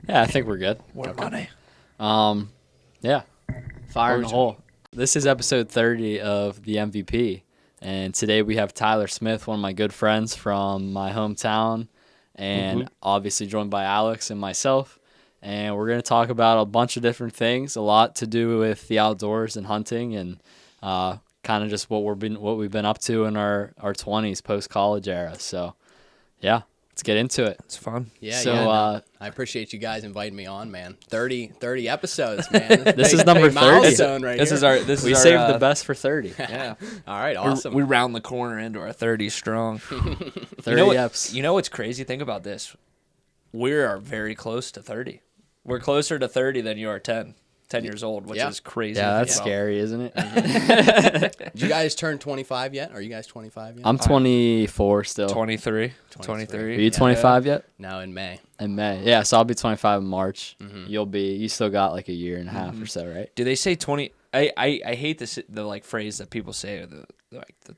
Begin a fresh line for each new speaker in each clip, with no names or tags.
Yeah, I think we're good.
More money.
Yeah. Fire in the hole. This is episode 30 of the MVP. And today we have Tyler Smith, one of my good friends from my hometown, and obviously joined by Alex and myself. And we're going to talk about a bunch of different things, a lot to do with the outdoors and hunting, and kind of just what we've been up to in our 20s post-college era. So, yeah, let's get into it.
It's fun.
I appreciate you guys inviting me on, man. 30 episodes, man.
This is number 30.
Milestone right
This
here.
is our. This
We
is
saved
our,
the best for 30.
Yeah.
All right, awesome.
We round the corner into our 30 strong.
30 eps.
You know what's crazy? Think about this. We are very close to 30. We're closer to 30 than you are 10 years old, which is crazy.
Yeah,
to
that's
think about.
scary, isn't it?
Did you guys turn 25 yet? Are you guys 25 yet?
I'm 24 still.
23.
Are you 25 yet?
No, in May.
In May. Yeah, so I'll be 25 in March. You still got like a year and a half or so, right?
Do they say 20? I hate the like phrase that people say, the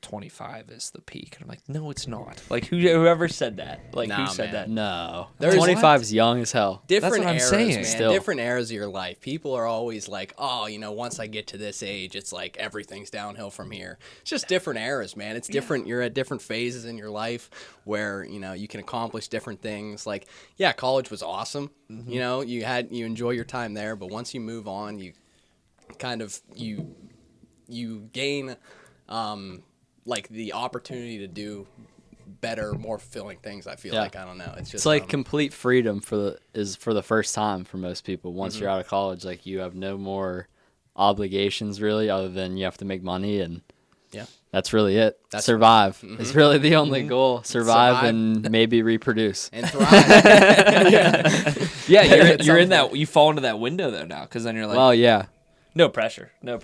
25 is the peak. And I'm like, no, it's not. Like whoever said that? Like
Nah,
who said
man.
that?
No.
There's-
25 is young as hell.
Different
what I'm
eras,
saying.
man.
Still.
Different eras of your life. People are always like, oh, once I get to this age, it's like everything's downhill from here. It's just different eras, man. It's different. You're at different phases in your life where, you can accomplish different things. Like, yeah, college was awesome. You enjoy your time there, but once you move on, you kind of, you gain, like the opportunity to do better, more fulfilling things. I feel like, I don't know. It's just
It's like complete freedom for the first time for most people. Once you're out of college, like you have no more obligations really, other than you have to make money, and that's really it. Survive. It's really the only goal. Survive and maybe reproduce.
and thrive.
Yeah, you're in that. You fall into that window though now, because then you're like,
Well, yeah.
no pressure, man.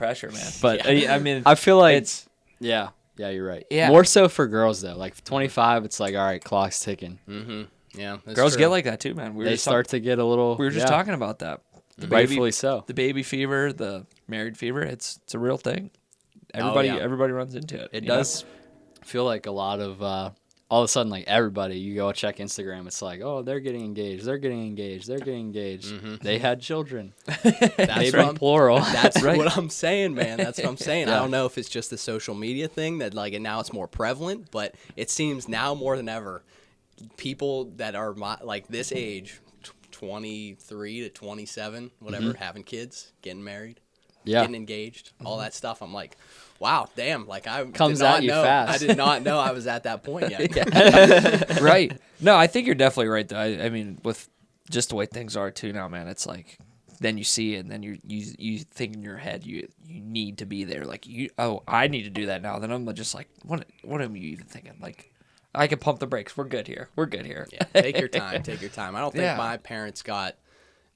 But I mean,
I feel like
it's
yeah, you're right.
Yeah.
More so for girls though. Like 25, it's like all right, clock's ticking.
Yeah, that's
girls
true.
get like that too, man.
They start to get a little.
We were just talking about that. The
rightfully so.
The baby fever, the married fever. It's a real thing.
yeah.
Everybody runs into it.
It
you know?
does feel like a lot of all of a sudden, like everybody, you go check Instagram, it's like, oh, they're getting engaged. They had children.
That's
Maybe
right.
plural.
That's
Right.
what I'm saying, man. That's what I'm saying.
Yeah.
I don't know if it's just the social media thing that like and now it's more prevalent, but it seems now more than ever, people that are like this age, 23 to 27, whatever, having kids, getting married,
Yeah.
getting engaged, all that stuff. I'm like, wow, damn! Like I
Comes
did not
at you
know.
fast.
I did not know I was at that point yet.
Right. No, I think you're definitely right though. I mean, with just the way things are too now, man, it's like then you see it and then you think in your head you need to be there. Like I need to do that now. Then I'm just like, what am you even thinking? Like I can pump the brakes. We're good here.
Yeah, take your time. Take your time. I don't think
Yeah.
my parents got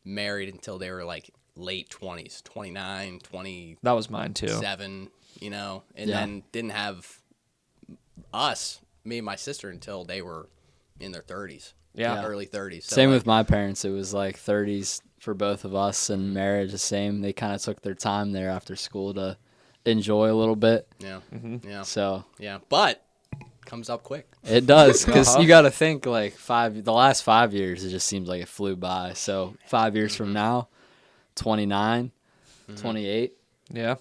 married until they were like late 20s, 29, 27,
That was mine too.
and
Yeah.
then didn't have us, me and my sister, until they were in their 30s.
Yeah.
Early 30s. So
Same
like,
with my parents. It was like 30s for both of us, and marriage the same. They kind of took their time there after school to enjoy a little bit.
Yeah. Yeah.
So
Yeah. But comes up quick.
it does, because you got to think like the last 5 years, it just seems like it flew by. So 5 years from now, 29, 28,
Yeah.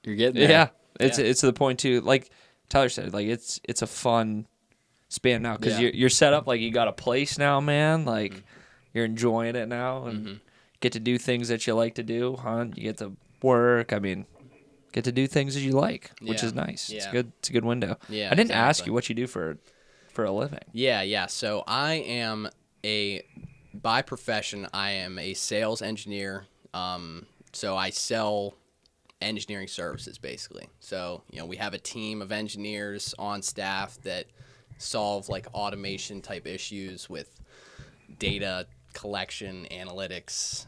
you're getting there.
Yeah. It's to the point too. Like Tyler said, like it's a fun span now because
Yeah.
you're set up like you got a place now, man. Like you're enjoying it now and get to do things that you like to do. Hunt. You get to work. I mean, get to do things that you like, which
Yeah.
is nice. It's
Yeah.
good. It's a good window.
Yeah,
I didn't ask
exactly.
you what you do for a living.
Yeah. So by profession, I am a sales engineer. So I sell engineering services basically. So, we have a team of engineers on staff that solve like automation type issues with data collection, analytics.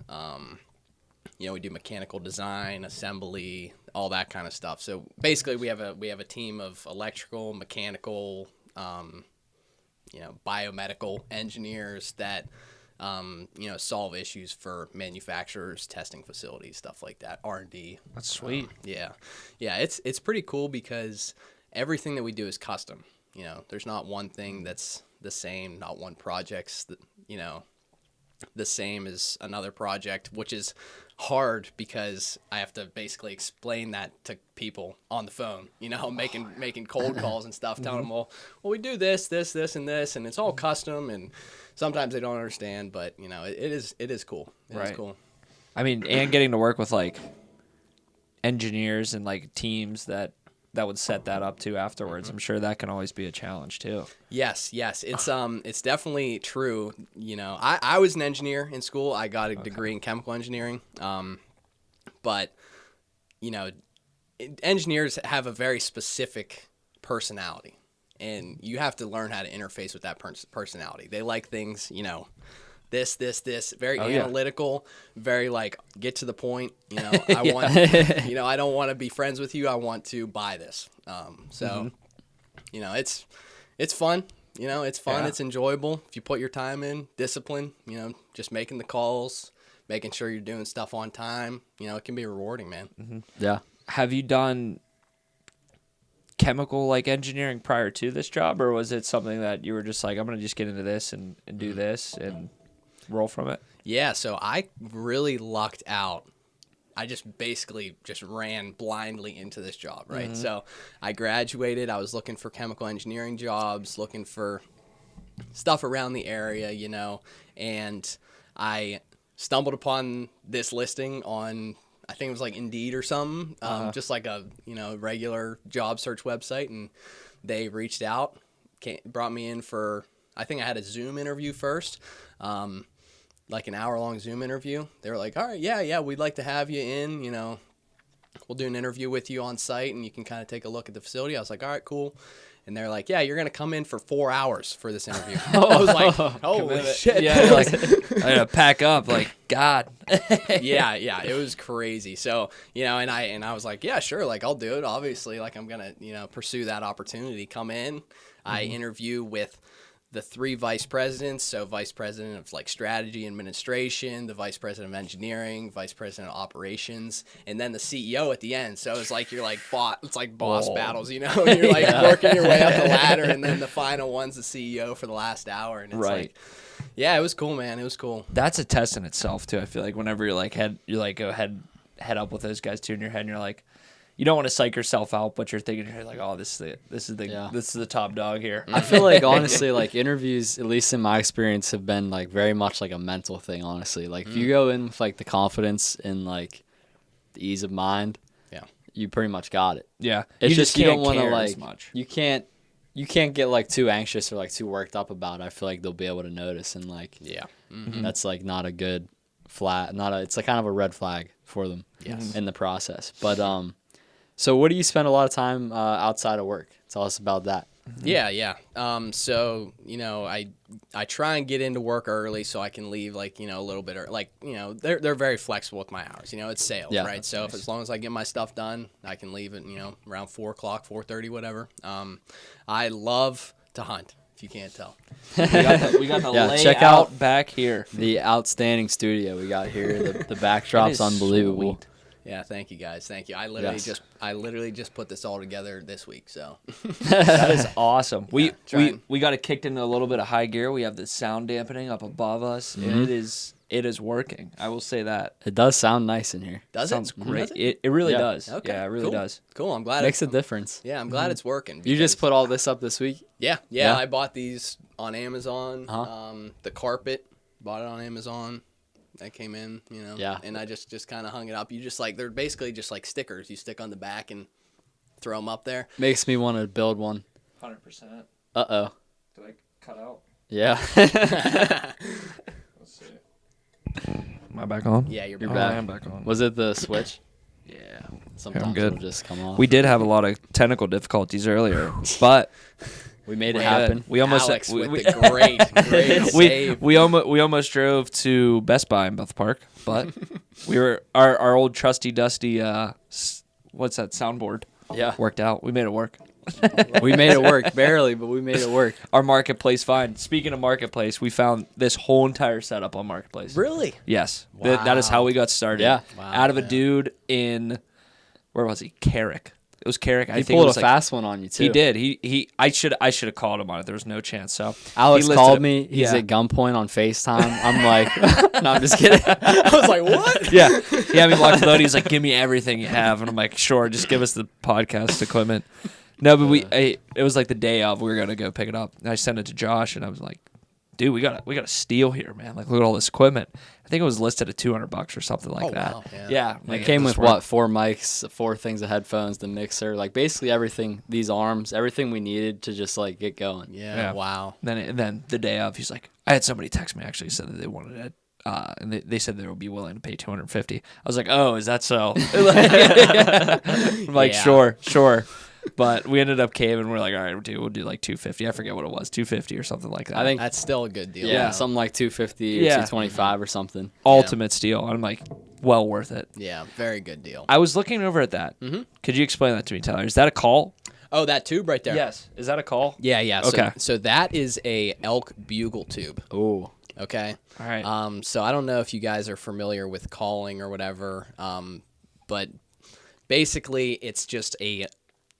We do mechanical design, assembly, all that kind of stuff. So basically we have a team of electrical, mechanical, biomedical engineers that solve issues for manufacturers, testing facilities, stuff like that, R&D.
That's sweet.
Yeah, it's pretty cool because everything that we do is custom. There's not one thing that's the same, not one project's the same as another project, which is hard because I have to basically explain that to people on the phone, making cold calls and stuff, telling them, well, we do this, and this, and it's all custom, and sometimes they don't understand, but it is cool. It is cool.
I mean, and getting to work with like engineers and like teams that would set that up too afterwards. I'm sure that can always be a challenge too.
Yes, it's definitely true. I was an engineer in school. I got a degree in chemical engineering. But engineers have a very specific personality, and you have to learn how to interface with that personality. They like things, this, very analytical, very like get to the point. I want, I don't want to be friends with you. I want to buy this. It's fun. It's fun.
Yeah.
It's enjoyable if you put your time in, discipline. Just making the calls, making sure you're doing stuff on time. It can be rewarding, man.
Mm-hmm.
Yeah.
Have you done chemical like engineering prior to this job, or was it something that you were just like, I'm gonna just get into this and do this and roll from it?
Yeah, so I really lucked out. I just basically just ran blindly into this job, right?
Mm-hmm.
So I graduated. I was looking for chemical engineering jobs, looking for stuff around the area, and I stumbled upon this listing on, I think it was like Indeed or something, just like a regular job search website, and they reached out, brought me in for, I think I had a Zoom interview first, like an hour-long Zoom interview. They were like, all right, yeah, we'd like to have you in, we'll do an interview with you on site, and you can kind of take a look at the facility. I was like, all right, cool. And they're like, yeah, you're going to come in for 4 hours for this interview. I was like, holy shit.
Yeah, you're like, I gotta pack up. Like, God.
yeah, it was crazy. So, and I was like, yeah, sure, like I'll do it. Obviously, like I'm gonna, pursue that opportunity. Come in. I interview with the 3 vice presidents. So vice president of like strategy administration, the vice president of engineering, vice president of operations, and then the CEO at the end. So it's like, you're like it's like boss battles, you're like working your way up the ladder, and then the final one's the CEO for the last hour. And it's like, yeah, it was cool, man. It was cool. That's
a test in itself too. I feel like whenever you're like go head up with those guys too in your head, and you're like, you don't want to psych yourself out, but you're thinking, you're like, oh, this is the top dog here.
I feel like honestly, like interviews, at least in my experience, have been like very much like a mental thing. Honestly, like if you go in with like the confidence and like the ease of mind, you pretty much got it.
Yeah,
it's just you don't want to like
much.
You can't get like too anxious or like too worked up about it. I feel like they'll be able to notice, and like that's like not a good it's like kind of a red flag for them in the process. But so what do you spend a lot of time outside of work? Tell us about that.
Yeah. So, I try and get into work early so I can leave like, a little bit early. Like, they're very flexible with my hours. It's sales, right? So nice. As long as I get my stuff done, I can leave at, around 4 o'clock, 4:30, whatever. I love to hunt, if you can't tell.
We got the layout
check out
back here.
The outstanding studio we got here. The backdrop's unbelievable.
Sweet.
Yeah, thank you guys. Thank you. I literally just put this all together this week. So
that is awesome. We got it kicked into a little bit of high gear. We have the sound dampening up above us. And it is working. I will say that.
It does sound nice in here.
Sounds great. It really does.
Okay.
Yeah, it really does.
Cool. I'm glad
Makes a difference.
Yeah, I'm glad it's working.
You just put all this up this week?
Yeah. I bought these on Amazon. The carpet, bought it on Amazon. That came in, and I just kind of hung it up. You just like, they're basically just like stickers you stick on the back and throw them up there.
Makes me want to build one.
100%.
Uh-oh.
Do I cut out?
Yeah.
Let's see. Am I back on?
Yeah, you're
back.
back.
I am back on.
Was it the switch?
Yeah.
Sometimes
good.
it'll just come off.
We did have a lot of technical difficulties earlier, but
we made it happen.
We almost
Alex with the great save.
we almost drove to Best Buy in Bethel Park, but we were our old trusty dusty what's that soundboard?
Yeah,
worked out. We made it work.
We made it work barely, but we made it work.
Our marketplace find. Speaking of marketplace, we found this whole entire setup on marketplace.
Really?
Yes.
Wow.
That is how we got started.
Yeah.
Wow,
Out of a dude in, where was he? Carrick. was Carrick. I
He
think it
pulled a
was like,
fast one on you too.
He did. I should have called him on it. There was no chance. So
Alex
he listed
called
it.
me. He's
Yeah.
at gunpoint on FaceTime. I'm like, no, I'm just kidding.
I was like, what?
Yeah. He had me locked load. He's like, give me everything you have. And I'm like, sure, just give us the podcast equipment. No, but it was like the day of, we were going to go pick it up. And I sent it to Josh, and I was like, dude, we got a steal here, man. Like, look at all this equipment. I think it was listed at $200 or something like that.
Wow, yeah.
Yeah.
It came with what? 4 mics, 4 things of headphones, the mixer, like basically everything. These arms, everything we needed to just like get going.
Yeah, wow.
Then the day of, he's like, I had somebody text me actually said that they wanted it. And they said they would be willing to pay $250. I was like, oh, is that so? I'm like,
Yeah.
sure. But we ended up caving. We're like, all right, we'll do like $250. I forget what it was, $250 or something like that.
I think
That's still a good deal.
yeah, something like $250 or
Yeah.
$225 or something.
ultimate steal. I'm like, well worth it.
Yeah, very good deal.
I was looking over at that. Mm-hmm. Could you explain that to me, Tyler? Is that a call?
Oh, that tube right there.
Yes. Is that a call?
Yeah.
Okay.
So that is a elk bugle tube.
Ooh.
Okay.
All right.
So I don't know if you guys are familiar with calling or whatever, but basically it's just a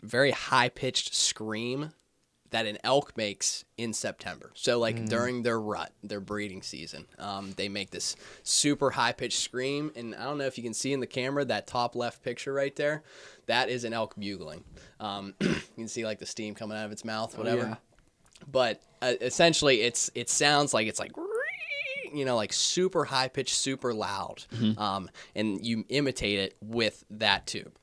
very high-pitched scream that an elk makes in September. So like during their rut, their breeding season, they make this super high-pitched scream. And I don't know if you can see in the camera that top left picture right there. That is an elk bugling. You can see like the steam coming out of its mouth, whatever.
yeah.
But essentially, it sounds like it's like, like super high pitched, super loud, and you imitate it with that tube.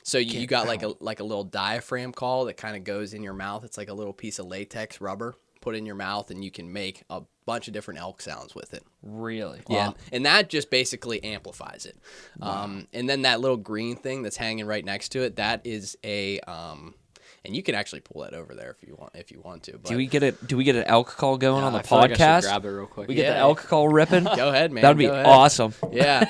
So you got like a little diaphragm call that kind of goes in your mouth. It's like a little piece of latex rubber put in your mouth, and you can make a bunch of different elk sounds with it.
Really?
Yeah, and that just basically amplifies it. And then that little green thing that's hanging right next to it, that is a and you can actually pull that over there if you want to. But
Do we get an elk call going on the
I feel like I should
podcast?
grab it real quick.
We get the
Yeah.
elk call ripping.
Go ahead, man.
That'd be
Go ahead.
awesome.
Yeah,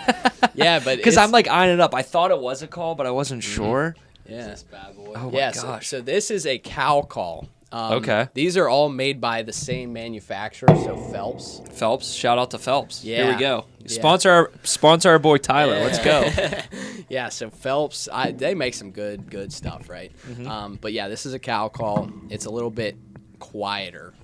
yeah, but
Because
it's-
I'm like eyeing it up. I thought it was a call, but I wasn't sure.
yeah.
This bad boy.
Oh my
Yeah,
gosh.
so this is a cow call.
Okay.
These are all made by the same manufacturer, so Phelps.
Phelps. Shout out to Phelps. Here
Yeah.
we go.
Yeah.
Sponsor our boy Tyler. Let's go.
Yeah, so Phelps, they make some good stuff, right? But yeah, this is a cow call. It's a little bit quieter,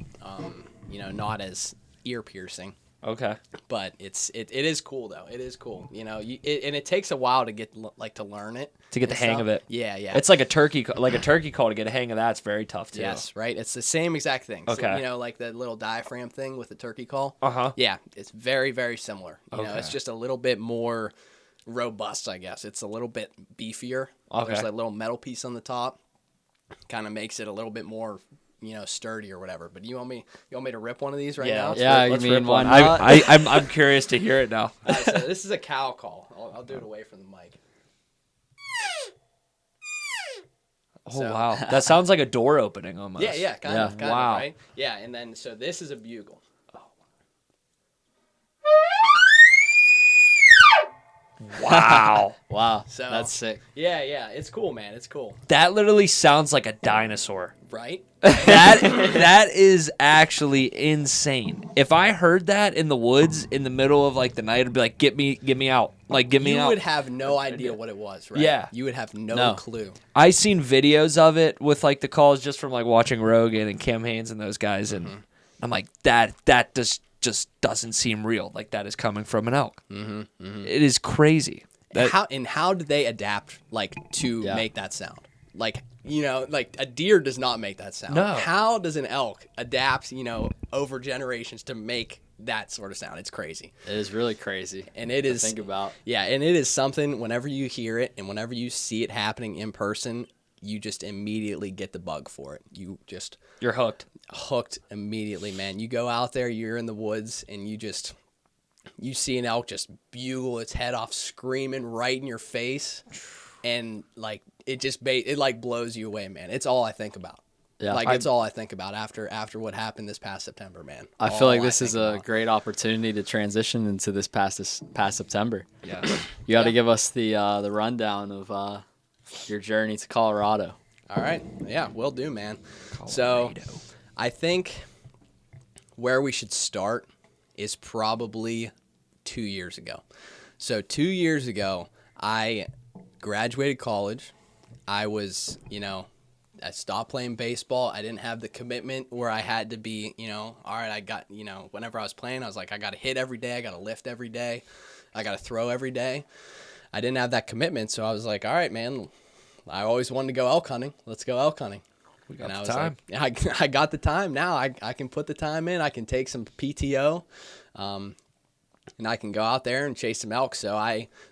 not as ear piercing.
Okay.
But it is cool though. It is cool, and it takes a while to get to learn it.
To get the
and
hang
stuff.
of it.
Yeah.
It's like a turkey call to get a hang of that's very tough too.
Yes, right. It's the same exact thing.
Okay.
So, like the little diaphragm thing with the turkey call.
Uh-huh.
Yeah, it's very, very similar.
Okay.
It's just a little bit more robust, I guess. It's a little bit beefier.
Okay.
There's like a little metal piece on the top. Kind of makes it a little bit more, sturdy or whatever. But you want me to rip one of these right now?
Yeah,
Let's
you mean
rip
why
one.
not?
I'm curious to hear it now.
All right, so this is a cow call. I'll do it away from the mic.
Oh
So-
wow, that sounds like a door opening almost.
Yeah, kind of,
Wow.
right? Yeah, and then so this is a bugle.
Wow.
Wow.
So-
That's sick.
Yeah, it's cool, man. It's cool,
That literally sounds like a dinosaur.
right?
That is actually insane. If I heard that in the woods in the middle of like the night, I'd be like, get me out. Like get me
You
out.
would have no idea what it was, right?
Yeah.
You would have no
No.
clue.
I seen videos of it with like the calls just from like watching Rogan and Cam Haynes and those guys, and I'm like, that just doesn't seem real. Like that is coming from an elk. It is crazy.
How did they adapt to
Yeah.
make that sound? Like a deer does not make that sound.
No.
How does an elk adapt, over generations to make that sort of sound? It's crazy.
It is really crazy.
And it
to
is
think about.
Yeah, and it is something whenever you hear it and whenever you see it happening in person, you just immediately get the bug for it.
You're hooked.
Hooked immediately, man. You go out there, you're in the woods, and you see an elk just bugle its head off, screaming right in your face, and it blows you away, man. It's all I think about.
Yeah.
It's all I think about after what happened this past September, man.
I feel like
All
this is
think
a
about.
great opportunity to transition into this past September.
Yeah.
You got to
Yeah.
give us the rundown of your journey to Colorado.
All right, yeah, will do, man. So, I think where we should start is probably 2 years ago. So 2 years ago, I graduated college, I was, I stopped playing baseball. I didn't have the commitment where I had to be, all right, I got, whenever I was playing, I was like, I got to hit every day. I got to lift every day. I got to throw every day. I didn't have that commitment. So I was like, all right, man, I always wanted to go elk hunting. Let's go elk hunting.
We got
And I
the
was
time.
like, I got the time now. I can put the time in. I can take some PTO. And I can go out there and chase some elk. So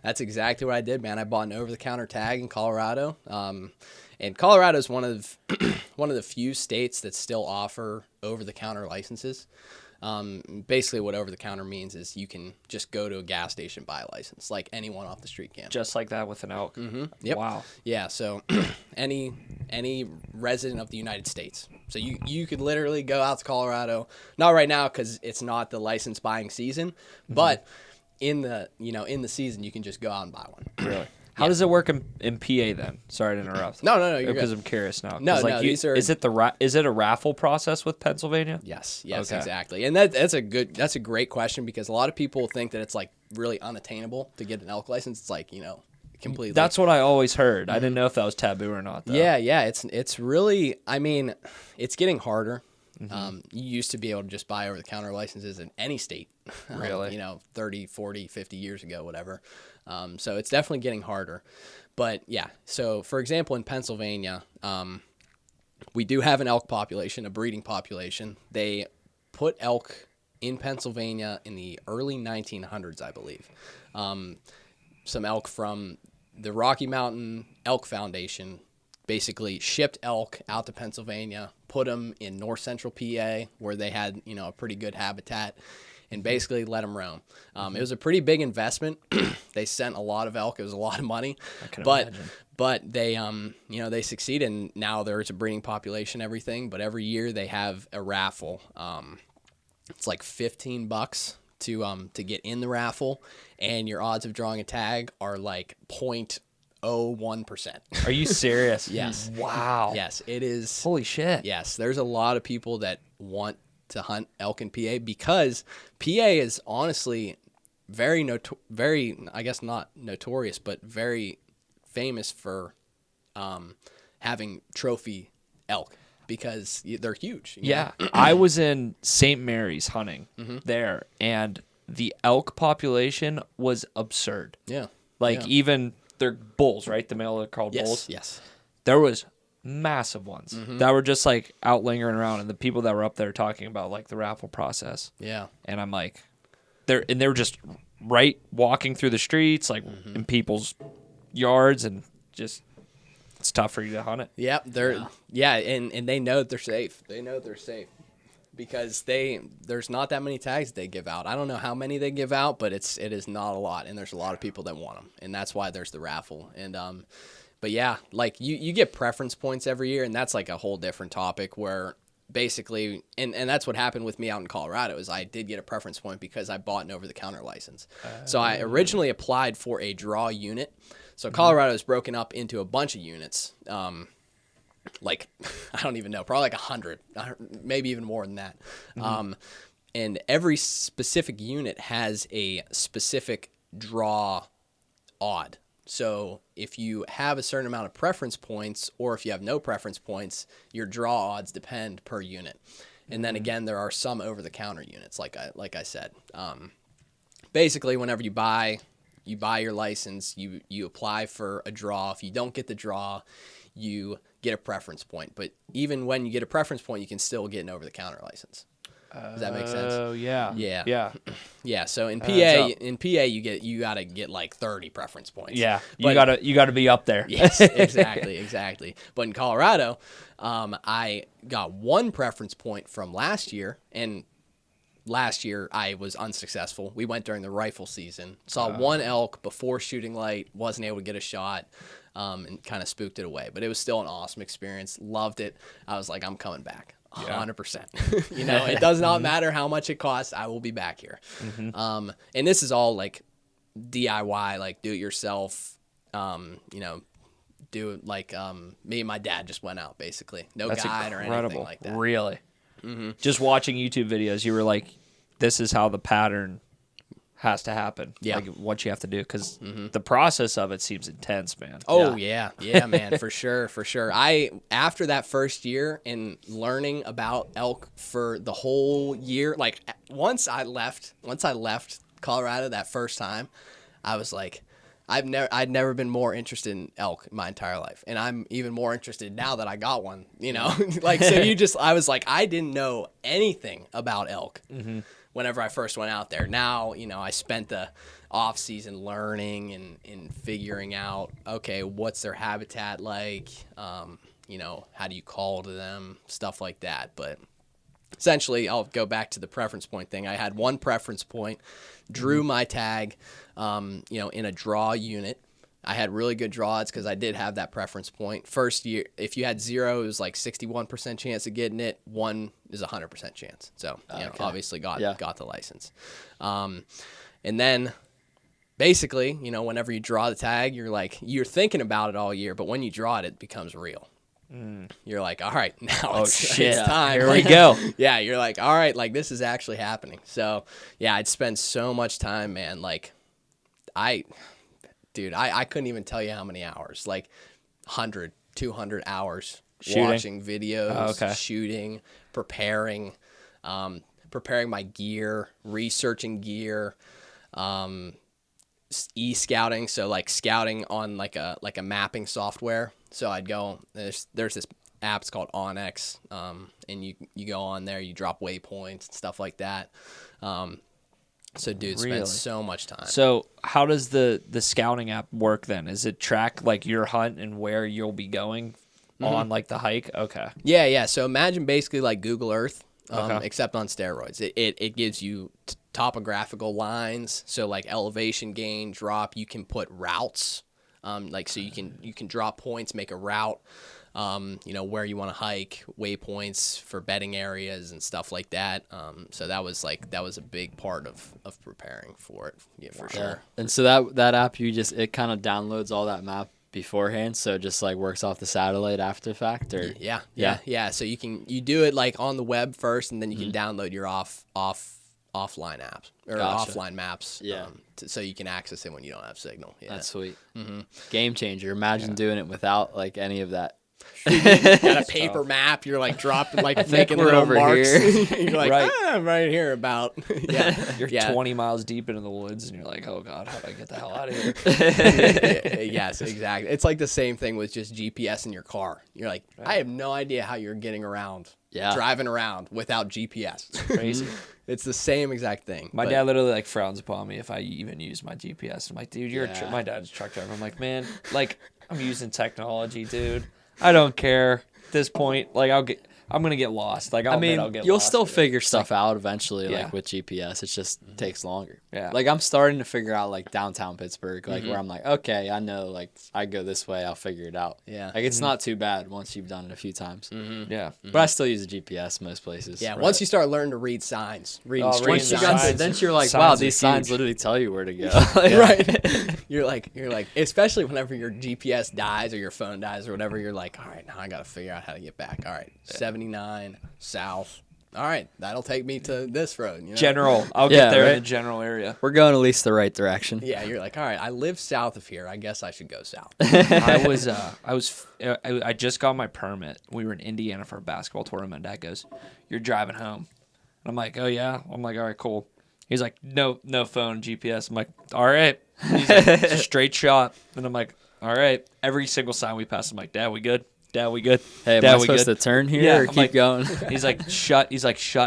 that's exactly what I did, man. I bought an over-the-counter tag in Colorado. And Colorado is one of the few states that still offer over-the-counter licenses. Basically what over-the-counter means is you can just go to a gas station, buy a license, like anyone off the street can.
Just like that with an elk.
Mm-hmm. Yep.
Wow.
Yeah, so any resident of the United States. So you could literally go out to Colorado, not right now because it's not the license buying season, but in the season you can just go out and buy one.
Really? How does it work in PA then? Sorry to interrupt.
No, you're
Because
good.
I'm curious now.
No, these are.
Is it a raffle process with Pennsylvania?
Yes,
Okay.
exactly. And that's a great question because a lot of people think that it's like really unattainable to get an elk license. It's like, completely.
That's what I always heard. I didn't know if that was taboo or not, though.
Yeah. It's really, I mean, it's getting harder. You used to be able to just buy over-the-counter licenses in any state.
Really?
30, 40, 50 years ago, whatever. So it's definitely getting harder. But yeah, so for example, in Pennsylvania, we do have an elk population, a breeding population. They put elk in Pennsylvania in the early 1900s, I believe. Some elk from the Rocky Mountain Elk Foundation basically shipped elk out to Pennsylvania, put them in north central PA where they had, a pretty good habitat, and basically let them roam. It was a pretty big investment. They sent a lot of elk. It was a lot of money.
I can imagine.
But they, they succeeded, and now there's a breeding population, everything. But every year they have a raffle. It's like $15 to get in the raffle, and your odds of drawing a tag are like 0.01%.
Are you serious?
Yes.
Wow.
Yes, it is.
Holy shit.
Yes, there's a lot of people that want to hunt elk in PA because PA is honestly very, I guess not notorious, but very famous for having trophy elk because they're huge. you
Yeah.
know?
I was in St. Mary's hunting there, and the elk population was absurd.
Yeah.
Like,
Yeah.
even they're bulls, right? The male are called
Yes.
bulls.
Yes.
There was massive ones that were just like out lingering around, and the people that were up there talking about like the raffle process.
Yeah.
And I'm like, they were just right walking through the streets, like in people's yards, and just it's tough for you to hunt it.
Yeah, and they know that they're safe. They know they're safe because there's not that many tags they give out. I don't know how many they give out, but it is not a lot, and there's a lot of people that want them, and that's why there's the raffle. And but yeah, like you get preference points every year, and that's like a whole different topic where basically, and that's what happened with me out in Colorado is I did get a preference point because I bought an over-the-counter license. So I originally applied for a draw unit. So Colorado is broken up into a bunch of units. Like, I don't even know, probably like 100, maybe even more than that. And every specific unit has a specific draw odd. So if you have a certain amount of preference points, or if you have no preference points, your draw odds depend per unit. And then again, there are some over-the-counter units, like I said. Basically, whenever you buy your license, you apply for a draw. If you don't get the draw, you get a preference point. But even when you get a preference point, you can still get an over-the-counter license. Does that make sense?
Oh yeah.
Yeah. Yeah. So in PA, you gotta get like 30 preference points.
Yeah.
But-
You gotta be up there.
Yes, exactly. But in Colorado, I got one preference point from last year, and last year I was unsuccessful. We went during the rifle season, saw one elk before shooting light, wasn't able to get a shot, and kind of spooked it away. But it was still an awesome experience. Loved it. I was like, I'm coming back. 100%. It does not matter how much it costs. I will be back here. And this is all like DIY, like do it yourself. Do it like me and my dad just went out basically. No
That's
guide
incredible.
or anything like that.
Really. Just watching YouTube videos, you were like, this is how the pattern has to happen.
Yeah.
Like what you have to do, because the process of it seems intense, man.
Oh yeah, man, for sure, for sure. After that first year and learning about elk for the whole year, like once I left Colorado that first time, I was like, I'd never been more interested in elk in my entire life, and I'm even more interested now that I got one. You know, like I was like, I didn't know anything about elk whenever I first went out there. Now, I spent the off season learning and figuring out, okay, what's their habitat like? How do you call to them? Stuff like that. But essentially, I'll go back to the preference point thing. I had one preference point, drew my tag, in a draw unit. I had really good draw odds because I did have that preference point. First year, if you had 0, it was like 61% chance of getting it. 1 is 100% chance. So, obviously got the license. And then basically, whenever you draw the tag, you're thinking about it all year, but when you draw it, it becomes real. You're like, all right, now it's time.
Here we go.
Yeah, you're like, all right, like this is actually happening. So, yeah, I'd spend so much time, man. Like, I couldn't even tell you how many hours, like 100, 200 hours watching videos, shooting, preparing my gear, researching gear, e-scouting. So like scouting on like a mapping software. So I'd go, there's this app, it's called Onyx. And you go on there, you drop waypoints and stuff like that. So dude, spend so much time.
So how does the scouting app work then? Is it track like your hunt and where you'll be going on like the hike? Okay.
Yeah. So imagine basically like Google Earth, except on steroids. It gives you topographical lines. So like elevation gain, drop, you can put routes. So you can drop points, make a route. Where you want to hike, waypoints for bedding areas and stuff like that. So that was a big part of preparing for it. Yeah, for sure.
And so that app, it kind of downloads all that map beforehand, so it just like works off the satellite after fact, or
yeah. So you do it like on the web first, and then you can download your offline apps or offline maps. Yeah. So you can access it when you don't have signal. Yeah.
That's sweet. Game changer. Imagine doing it without like any of that.
You got a paper map. You're like dropping, like making little marks. You're like, I'm right here. About
You're 20 miles deep into the woods, and you're like, oh god, how do I get the hell out of here?
Yes, exactly. It's like the same thing with just GPS in your car. You're like, I have no idea how you're getting around, driving around without GPS.
It's crazy.
It's the same exact thing.
My dad literally like frowns upon me if I even use my GPS. I'm like, dude, my dad's a truck driver. I'm like, man, like I'm using technology, dude. I don't care at this point. Like I'm gonna get lost. Like I'll get lost.
You'll still figure stuff out eventually, like with GPS. It just takes longer.
Yeah.
Like I'm starting to figure out like downtown Pittsburgh, like where I'm like, okay, I know, like I go this way, I'll figure it out.
Yeah.
Like it's not too bad once you've done it a few times.
Yeah.
But I still use the GPS most places.
Yeah. Once you start learning to read signs,
then you're like, wow, these signs literally tell you where to go.
Right. You're like, especially whenever your GPS dies or your phone dies or whatever, you're like, all right, now I got to figure out how to get back. All right, 79 south. All right, that'll take me to this road.
General. I'll get there in the general area.
We're going at least the right direction.
Yeah, you're like, all right, I live south of here. I guess I should go south.
I just got my permit. We were in Indiana for a basketball tournament. Dad goes, "You're driving home." And I'm like, "Oh yeah." I'm like, "All right, cool." He's like, no phone, GPS. I'm like, all right. He's like, it's a straight shot. And I'm like, all right. Every single sign we pass, I'm like, Dad, we good? Dad, we good?
Hey, am I supposed to turn here or keep going?
He's like, shut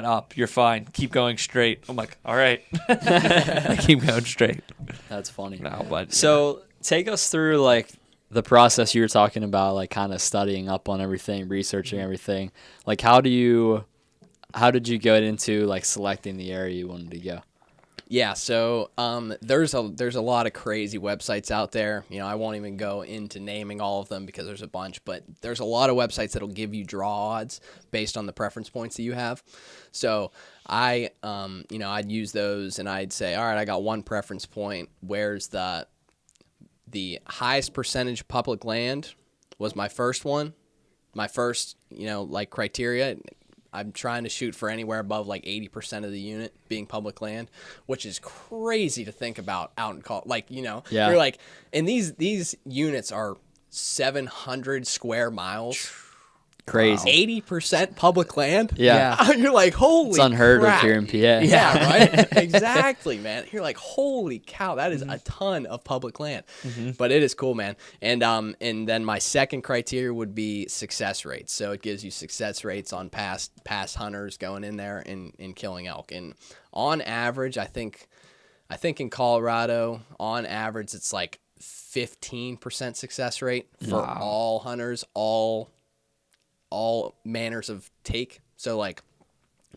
up. You're fine. Keep going straight. I'm like, all right. I keep going straight.
That's funny.
No, but
so take us through like the process you were talking about, like kind of studying up on everything, researching everything. Like how did you get into like selecting the area you wanted to go?
Yeah, so there's a lot of crazy websites out there. I won't even go into naming all of them because there's a bunch, but there's a lot of websites that'll give you draw odds based on the preference points that you have. So I'd use those and I'd say, all right, I got one preference point. Where's the highest percentage public land was my first one. My first, criteria. I'm trying to shoot for anywhere above like 80% of the unit being public land, which is crazy to think about out in like,
Yeah.
you're like, and these units are 700 square miles.
Crazy.
80% public land.
Yeah.
You're like, holy
It's unheard
crap.
of here in PA.
Yeah, right? Exactly, man. You're like, holy cow, that is a ton of public land. But it is cool, man. And then my second criteria would be success rates. So it gives you success rates on past hunters going in there and killing elk. And on average, I think in Colorado, on average, it's like 15% success rate for all hunters, all manners of take. So like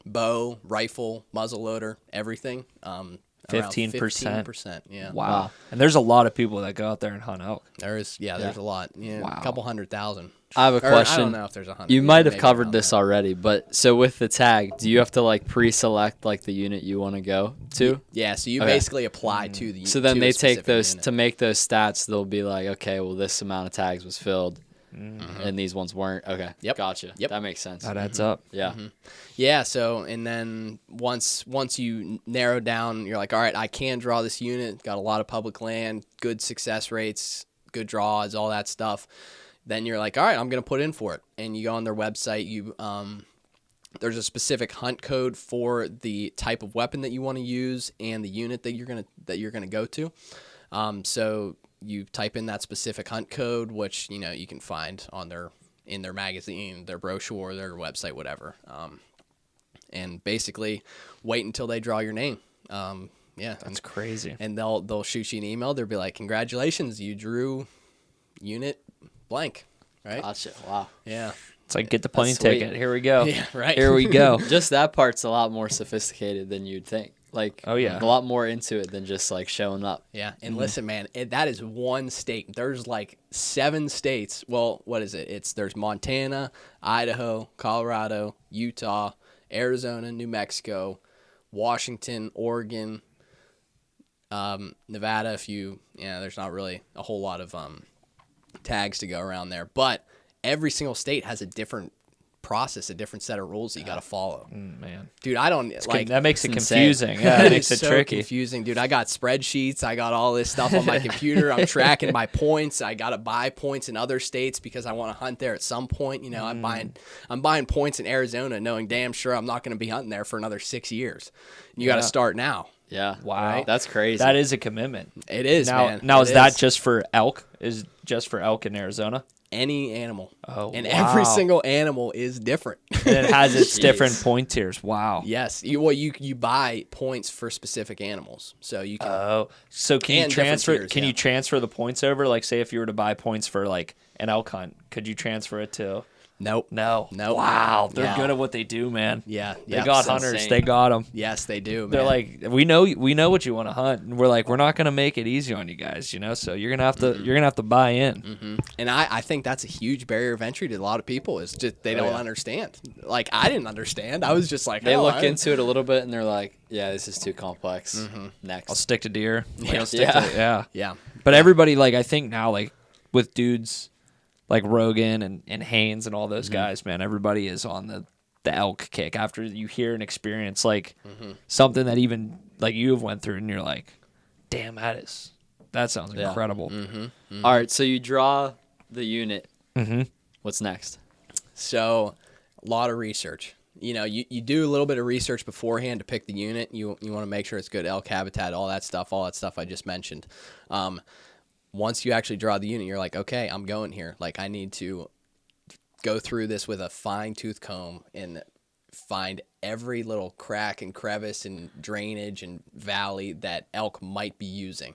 bow, rifle, muzzleloader, everything.
15%.
15%. Yeah.
Wow. And there's a lot of people that go out there and hunt elk.
There's a lot. Yeah.
Wow.
A couple 100,000.
I have a question.
I don't know if there's 100.
You might have
maybe
covered
around
this
there.
already, but so with the tag, do you have to like pre-select like the unit you want to go to?
Yeah, so you
Okay.
basically apply to the
So then
to a
they take
specific
those
unit.
to make those stats. They'll be like, okay, well this amount of tags was filled, and these ones weren't. Okay,
Yep.
gotcha.
Yep.
That makes sense.
That adds up.
Yeah,
Yeah, so and then once you narrow down, you're like, all right, I can draw this unit, got a lot of public land, good success rates, good draws, all that stuff. Then you're like, all right, I'm gonna put in for it, and you go on their website. There's a specific hunt code for the type of weapon that you want to use and the unit that you're gonna go to. So you type in that specific hunt code, which you can find on in their magazine, their brochure, their website, whatever. And basically wait until they draw your name. Yeah,
That's crazy.
and they'll shoot you an email. They'll be like, congratulations, you drew unit blank, right?
gotcha. Wow.
Yeah.
It's like, get the plane
That's sweet.
ticket. Here we go.
Yeah, right.
Here we go.
Just that part's a lot more sophisticated than you'd think. Like,
Oh, yeah.
a lot more into it than just like showing up.
Yeah, and listen, man, that is one state. There's like 7 states. Well, what is it? There's Montana, Idaho, Colorado, Utah, Arizona, New Mexico, Washington, Oregon, Nevada. There's not really a whole lot of tags to go around there, but every single state has a different process, a different set of rules that you got to follow.
Man.
Dude, I don't like
That makes it
it's insane.
confusing. Yeah, it makes it
so
tricky.
confusing, dude. I got spreadsheets. I got all this stuff on my computer. I'm tracking my points. I got to buy points in other states because I want to hunt there at some point. I'm buying points in Arizona, knowing damn sure I'm not going to be hunting there for another 6 years. You got to start now.
Yeah.
Wow.
That's crazy.
That is a commitment.
It is, man.
Now
It
is that
is.
just for elk? Is just for elk in Arizona?
Any animal?
Oh,
and
wow.
every single animal is different.
And it has its
Jeez.
different point tiers. Wow.
Yes, you buy points for specific animals, so you can.
Oh, so can you
And different
transfer?
tiers,
Can
yeah.
you transfer the points over? Like, say if you were to buy points for like an elk hunt, could you transfer it to?
Nope.
No.
Nope.
Wow, they're
Yeah.
good at what they do, man.
Yeah.
They
Yeah.
got
it's
hunters.
insane.
They got them.
Yes, they do.
They're
man.
like, we know what you want to hunt, and we're like, we're not gonna make it easy on you guys, So you're gonna have to buy in.
And I think that's a huge barrier of entry to a lot of people is just they don't
yeah.
understand. Like I didn't understand. I was just like,
They
hell,
look
I-
into it a little bit and they're like, yeah, this is too complex. Next.
I'll stick to deer. Like,
Yeah.
I'll stick
Yeah.
to yeah.
Yeah.
But everybody, like, I think now, like, with dudes like Rogan and Haynes and all those guys, man, everybody is on the elk kick after you hear an experience like something that even like you have went through, and you're like, damn, that sounds
Yeah.
incredible.
All right, so you draw the unit.
Mm-hmm.
What's next?
So a lot of research. You do a little bit of research beforehand to pick the unit. You want to make sure it's good elk habitat, all that stuff I just mentioned. Once you actually draw the unit, you're like, okay, I'm going here. Like I need to go through this with a fine-tooth comb and find every little crack and crevice and drainage and valley that elk might be using.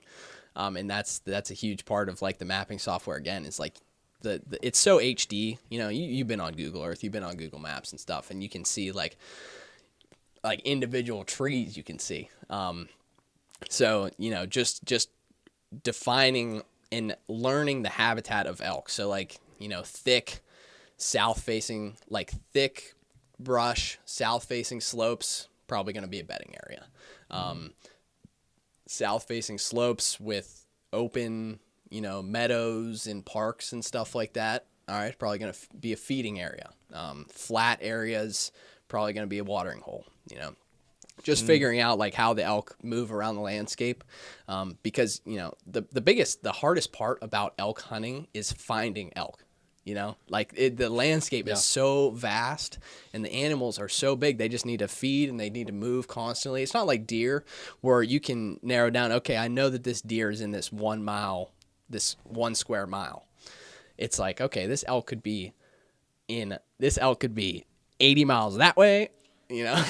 And that's a huge part of like the mapping software. Again, it's like it's so HD. You've been on Google Earth, you've been on Google Maps and stuff, and you can see like individual trees you can see. So just defining and learning the habitat of elk. So like thick south-facing, like thick brush, south-facing slopes, probably going to be a bedding area. South-facing slopes with open, meadows and parks and stuff like that. All right, probably going to be a feeding area. Flat areas, probably going to be a watering hole, just figuring out like how the elk move around the landscape. Because, the hardest part about elk hunting is finding elk. The landscape is so vast and the animals are so big. They just need to feed and they need to move constantly. It's not like deer where you can narrow down, okay, I know that this deer is in this 1 mile, this 1 square mile. It's like, okay, this elk could be 80 miles that way.
Yeah.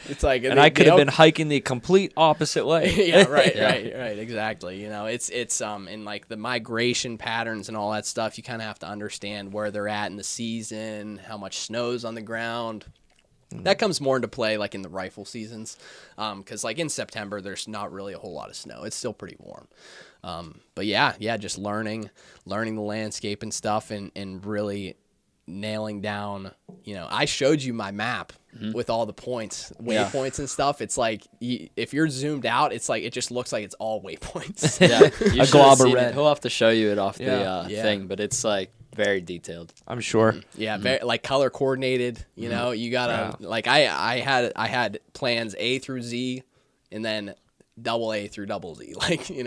It's like,
and I could have been hiking the complete opposite way.
Right, exactly. It's in like the migration patterns and all that stuff. You kind of have to understand where they're at in the season, how much snow's on the ground. That comes more into play like in the rifle seasons, because like in September there's not really a whole lot of snow. It's still pretty warm. But just learning the landscape and stuff, and really nailing down, I showed you my map with all the points, waypoints and stuff. It's like, if you're zoomed out, it's like, it just looks like it's all waypoints.
A glob of red. He'll have to show you it off the thing, but it's like very detailed.
I'm sure.
Very, like color coordinated, you gotta, like I had plans A through Z and then double A through double Z, like, you're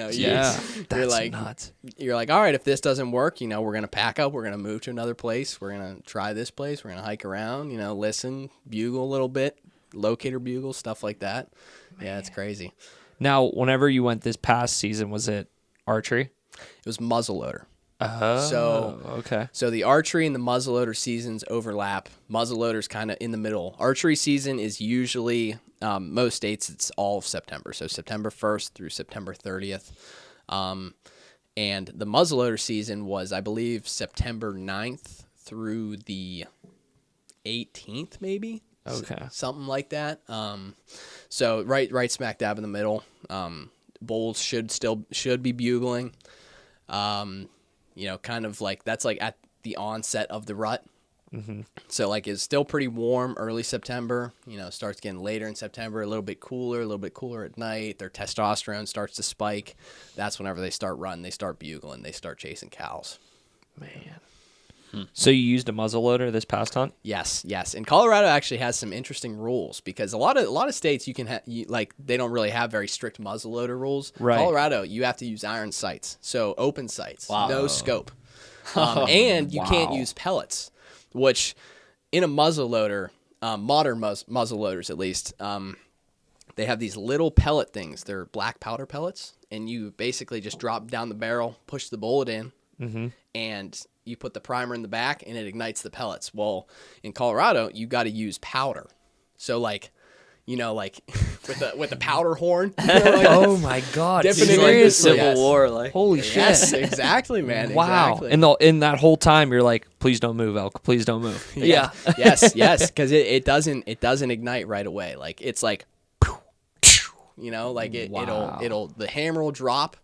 like
nuts.
You're like, all right, if this doesn't work, we're gonna pack up, we're gonna move to another place, we're gonna try this place, we're gonna hike around, listen, bugle a little bit, locator bugle, stuff like that. Yeah, it's crazy.
Now, whenever you went this past season, was it archery?
It was muzzleloader.
Oh, okay.
So the archery and the muzzleloader seasons overlap. Muzzleloader's kind of in the middle. Archery season is usually, most states, it's all of September. So September 1st through September 30th. And the muzzleloader season was, I believe, September 9th through the 18th, maybe.
Okay.
Something like that. So right smack dab in the middle. Bulls should be bugling. Kind of like that's like at the onset of the rut. Mm-hmm. So like it's still pretty warm early September, starts getting later in September, a little bit cooler at night. Their testosterone starts to spike. That's whenever they start running, they start bugling, they start chasing cows.
Man. So you used a muzzleloader this past hunt?
Yes. And Colorado actually has some interesting rules because a lot of states you can they don't really have very strict muzzleloader rules.
Right.
Colorado, you have to use iron sights, so open sights,
Wow.
no scope, and you can't use pellets, which in a muzzleloader, modern muzzleloaders at least, they have these little pellet things. They're black powder pellets, and you basically just drop down the barrel, push the bullet in, and you put the primer in the back and it ignites the pellets. Well, in Colorado, you got to use powder. So like with the powder horn.
Oh my God!
Seriously, Civil War, like
holy shit!
Yes, exactly, man.
Wow!
Exactly.
In that whole time, you're like, please don't move, elk. Please don't move.
Yeah. yes, because it doesn't ignite right away. Like it's like, like it'll the hammer will drop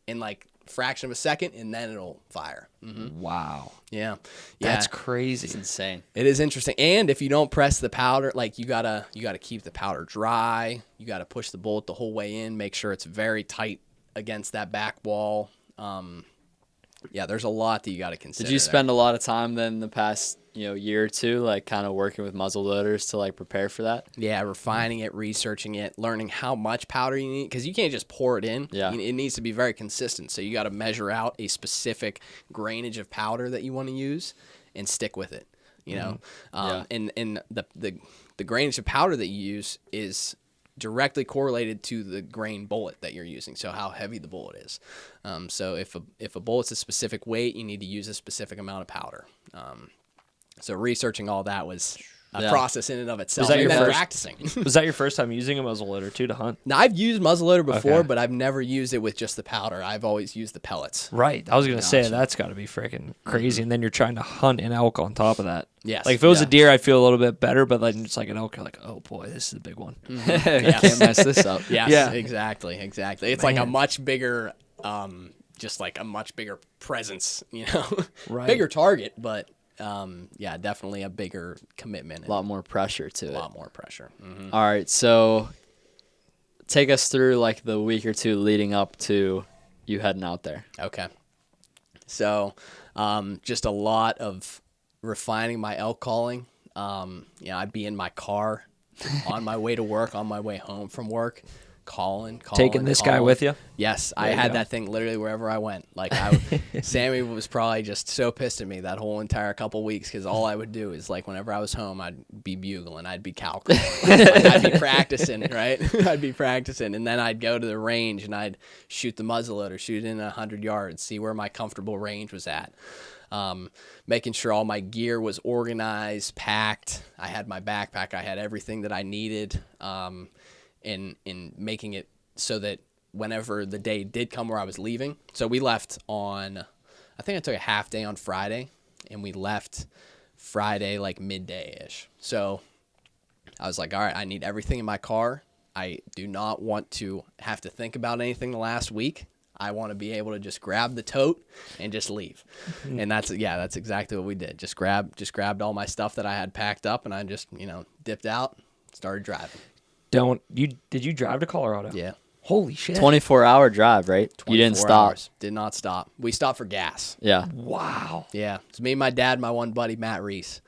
in like fraction of a second and then it'll fire. Mm-hmm.
Wow.
Yeah.
That's crazy.
It's insane.
It is interesting. And if you don't press the powder, like you gotta keep the powder dry. You gotta push the bullet the whole way in, make sure it's very tight against that back wall. There's a lot that you gotta consider.
Did you spend a lot of time then the past year or two, like kind of working with muzzle loaders to like prepare for that?
Yeah, refining it, researching it, learning how much powder you need, because you can't just pour it in.
Yeah.
It needs to be very consistent. So you got to measure out a specific grainage of powder that you want to use and stick with it. And the grainage of powder that you use is directly correlated to the grain bullet that you're using, so how heavy the bullet is. So if a bullet's a specific weight, you need to use a specific amount of powder. So researching all that was a process in and of itself.
Was that your first,
practicing?
Was that your first time using a muzzleloader too to hunt?
Now, I've used muzzleloader before, but I've never used it with just the powder. I've always used the pellets.
Right. I was going to say, that's got to be freaking crazy. And then you're trying to hunt an elk on top of that.
Yes.
Like if it was a deer, I'd feel a little bit better, but then it's like an elk, you're like, oh boy, this is a big one.
Can't mess this up.
Yes,
yeah.
Exactly. It's like a much bigger, just like a much bigger presence,
Right.
Bigger target, but definitely a bigger commitment.
A lot more pressure to it.
A lot more pressure. Mm-hmm.
All right, so take us through like the week or two leading up to you heading out there.
Okay. So just a lot of refining my elk calling. I'd be in my car on my way to work, on my way home from work, calling.
Taking this guy with you?
Yes,
There
I
you
had
go.
that thing literally wherever I went. Like, Sammy was probably just so pissed at me that whole entire couple weeks because all I would do is, like, whenever I was home, I'd be bugling, I'd be cow calling. Like, I'd be practicing, right? I'd be practicing, and then I'd go to the range and I'd shoot the muzzleloader, shoot in 100 yards, see where my comfortable range was at. Making sure all my gear was organized, packed. I had my backpack. I had everything that I needed. In making it so that whenever the day did come where I was leaving. So we left on, I think I took a half day on Friday, and we left Friday like midday-ish. So I was like, all right, I need everything in my car. I do not want to have to think about anything the last week. I want to be able to just grab the tote and just leave. And that's exactly what we did. Just grabbed all my stuff that I had packed up, and I just, dipped out, started driving.
Did you drive to Colorado?
Yeah.
Holy shit.
24-hour drive, right? You
24
didn't stop.
hours. Did not stop. We stopped for gas.
Yeah.
Wow.
Yeah. It's me, my dad, my one buddy, Matt Reese.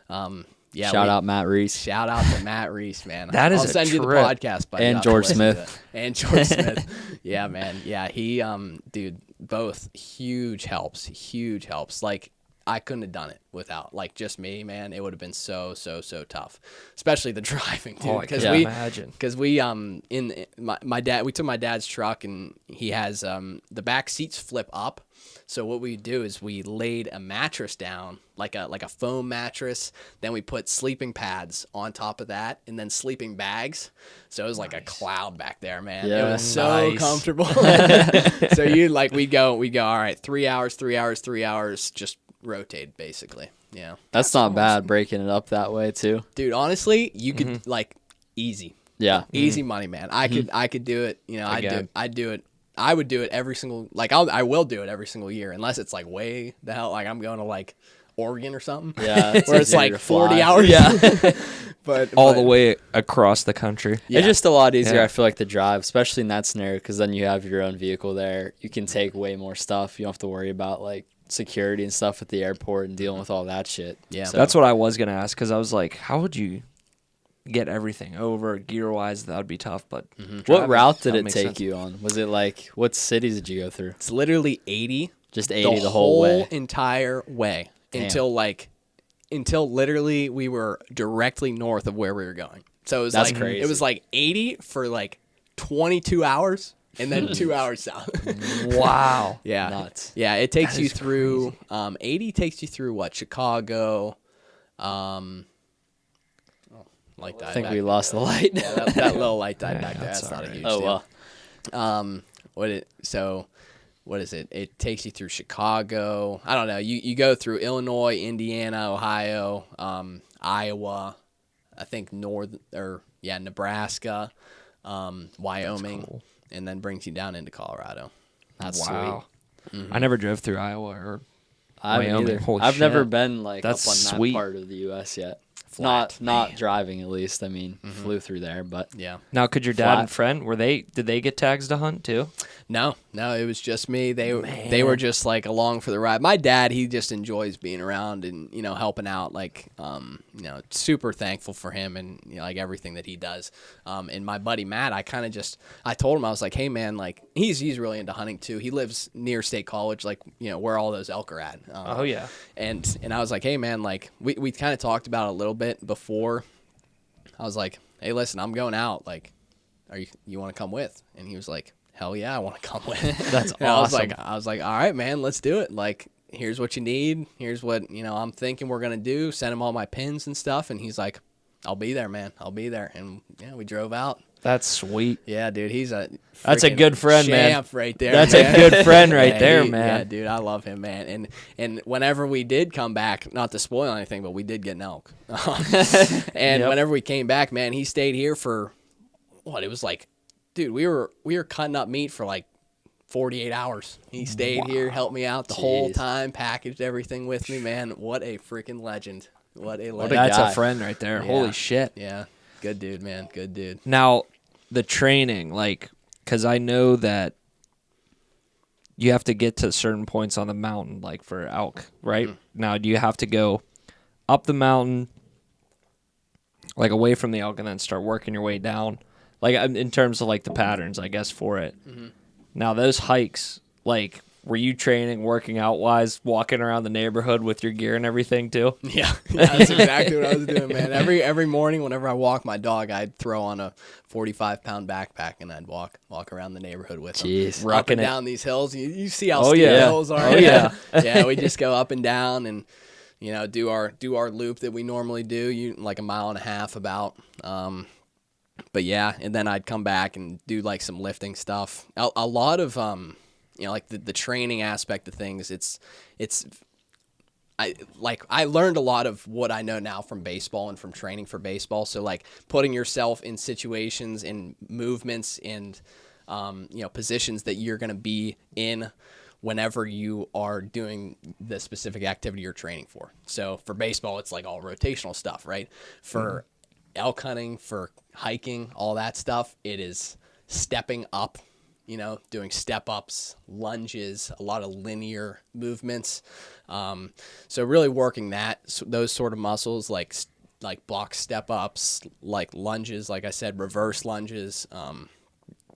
Shout out Matt Reese.
Shout out to Matt Reese, man.
That is
I'll
a
send you the
trip.
podcast, buddy.
And
I'll have to
George
listen to
Smith.
it. And George Smith. Yeah, man. Yeah, he, dude, both huge helps. Huge helps. Like, I couldn't have done it without, like, just me, man. It would have been so tough, especially the driving, dude.
Oh, I can imagine.
Because we my dad, we took my dad's truck, and he has the back seats flip up. So what we do is we laid a mattress down, like a foam mattress. Then we put sleeping pads on top of that, and then sleeping bags. So it was like a cloud back there, man.
Yeah,
it was so
nice.
comfortable. So we go. All right, 3 hours, just rotate basically. Yeah,
That's not bad breaking it up that way too.
dude. Honestly, you could like easy.
Yeah.
Easy money, man. I could do it.
Again.
I'd do it. I would do it every single, like, I will do it every single year, unless it's like way the hell, like I'm going to like Oregon or something.
Yeah.
Where it's
easier
like
to
40
fly.
hours.
Yeah.
but
All the way across the country.
Yeah.
It's just a lot easier,
Yeah.
I feel like, to drive, especially in that scenario, because then you have your own vehicle there. You can take way more stuff. You don't have to worry about, like, security and stuff at the airport and dealing with all that shit.
Yeah.
So,
That's what I was going to ask, because I was like, how would you get everything over gear-wise? That would be tough, but
what
driving,
route did
that
it
makes
take
sense.
you on? Was it like, what cities did you go through?
It's literally 80.
Just 80 the whole way.
Entire way.
Damn.
Until literally we were directly north of where we were going. So it was
That's
like
crazy.
It was like 80 for like 22 hours, and then 2 hours south.
Wow.
Yeah.
Nuts.
Yeah, it takes
That
you
is
through 80 takes you through what? Chicago. Light died
I think
back
we
there.
lost the light.
Yeah, that little light died
Yeah,
back there.
that's
That's not a
alright.
huge
Oh,
deal.
well.
What is it? It takes you through Chicago. I don't know. You go through Illinois, Indiana, Ohio, Iowa, I think Nebraska, Wyoming,
cool.
and then brings you down into Colorado.
That's
Wow.
sweet.
I never drove through Iowa or
I haven't
Wyoming.
either.
Holy
I've never
shit.
been like
That's
up on
sweet.
that part of the U.S. yet.
Flat,
Not
man.
driving, at least. I mean, flew through there, but
Yeah.
Now, could your dad
Flat.
and friend did they get tags to hunt too?
No, it was just me. They were just like along for the ride. My dad, he just enjoys being around and helping out. Like super thankful for him and like everything that he does. And my buddy Matt, I told him, I was like, hey man, like he's really into hunting too. He lives near State College, like where all those elk are at.
Oh yeah.
And I was like, hey man, like we kind of talked about it a little bit before. I was like, hey, listen, I'm going out. Like, you want to come with? And he was like, hell yeah, I want to come with.
That's
And
awesome.
I was like, all right, man, let's do it. Like, here's what you need. Here's what I'm thinking we're gonna do. Send him all my pins and stuff. And he's like, I'll be there, man. I'll be there. And yeah, we drove out.
That's sweet.
Yeah, dude, he's
That's a
freaking
good friend, man.
champ right there.
That's
man.
a good friend right
Yeah,
there,
Yeah,
man.
dude, I love him, man. And whenever we did come back, not to spoil anything, but we did get an elk. And
Yep.
whenever we came back, man, he stayed here for what? It was like, dude, we were cutting up meat for like 48 hours. He stayed here, helped me out the whole
Jeez.
time, packaged everything with me, man. What a freaking legend. What a legend.
That's
guy.
a friend right there.
Yeah.
Holy shit.
Yeah. Good dude, man. Good dude.
Now, the training, like, because I know that you have to get to certain points on the mountain, like for elk, right? Now, do you have to go up the mountain, like away from the elk and then start working your way down, like in terms of like the patterns, I guess, for it. Mm-hmm. Now those hikes, like, were you training, working out wise, walking around the neighborhood with your gear and everything too?
Yeah, that's exactly what I was doing, man. Every morning, whenever I walk my dog, I'd throw on a 45-pound backpack and I'd walk around the neighborhood with him, up and down these hills. You see how steep the hills are.
Oh yeah,
yeah. We just go up and down and do our loop that we normally do, like a mile and a half about. But yeah, and then I'd come back and do like some lifting stuff. A lot of like the training aspect of things. I learned a lot of what I know now from baseball and from training for baseball. So like putting yourself in situations and movements and positions that you're going to be in whenever you are doing the specific activity you're training for. So for baseball, it's like all rotational stuff, right? For elk hunting, for hiking, all that stuff, it is stepping up, doing step ups, lunges, a lot of linear movements. So really working those sort of muscles, like block step ups, like lunges, like I said, reverse lunges,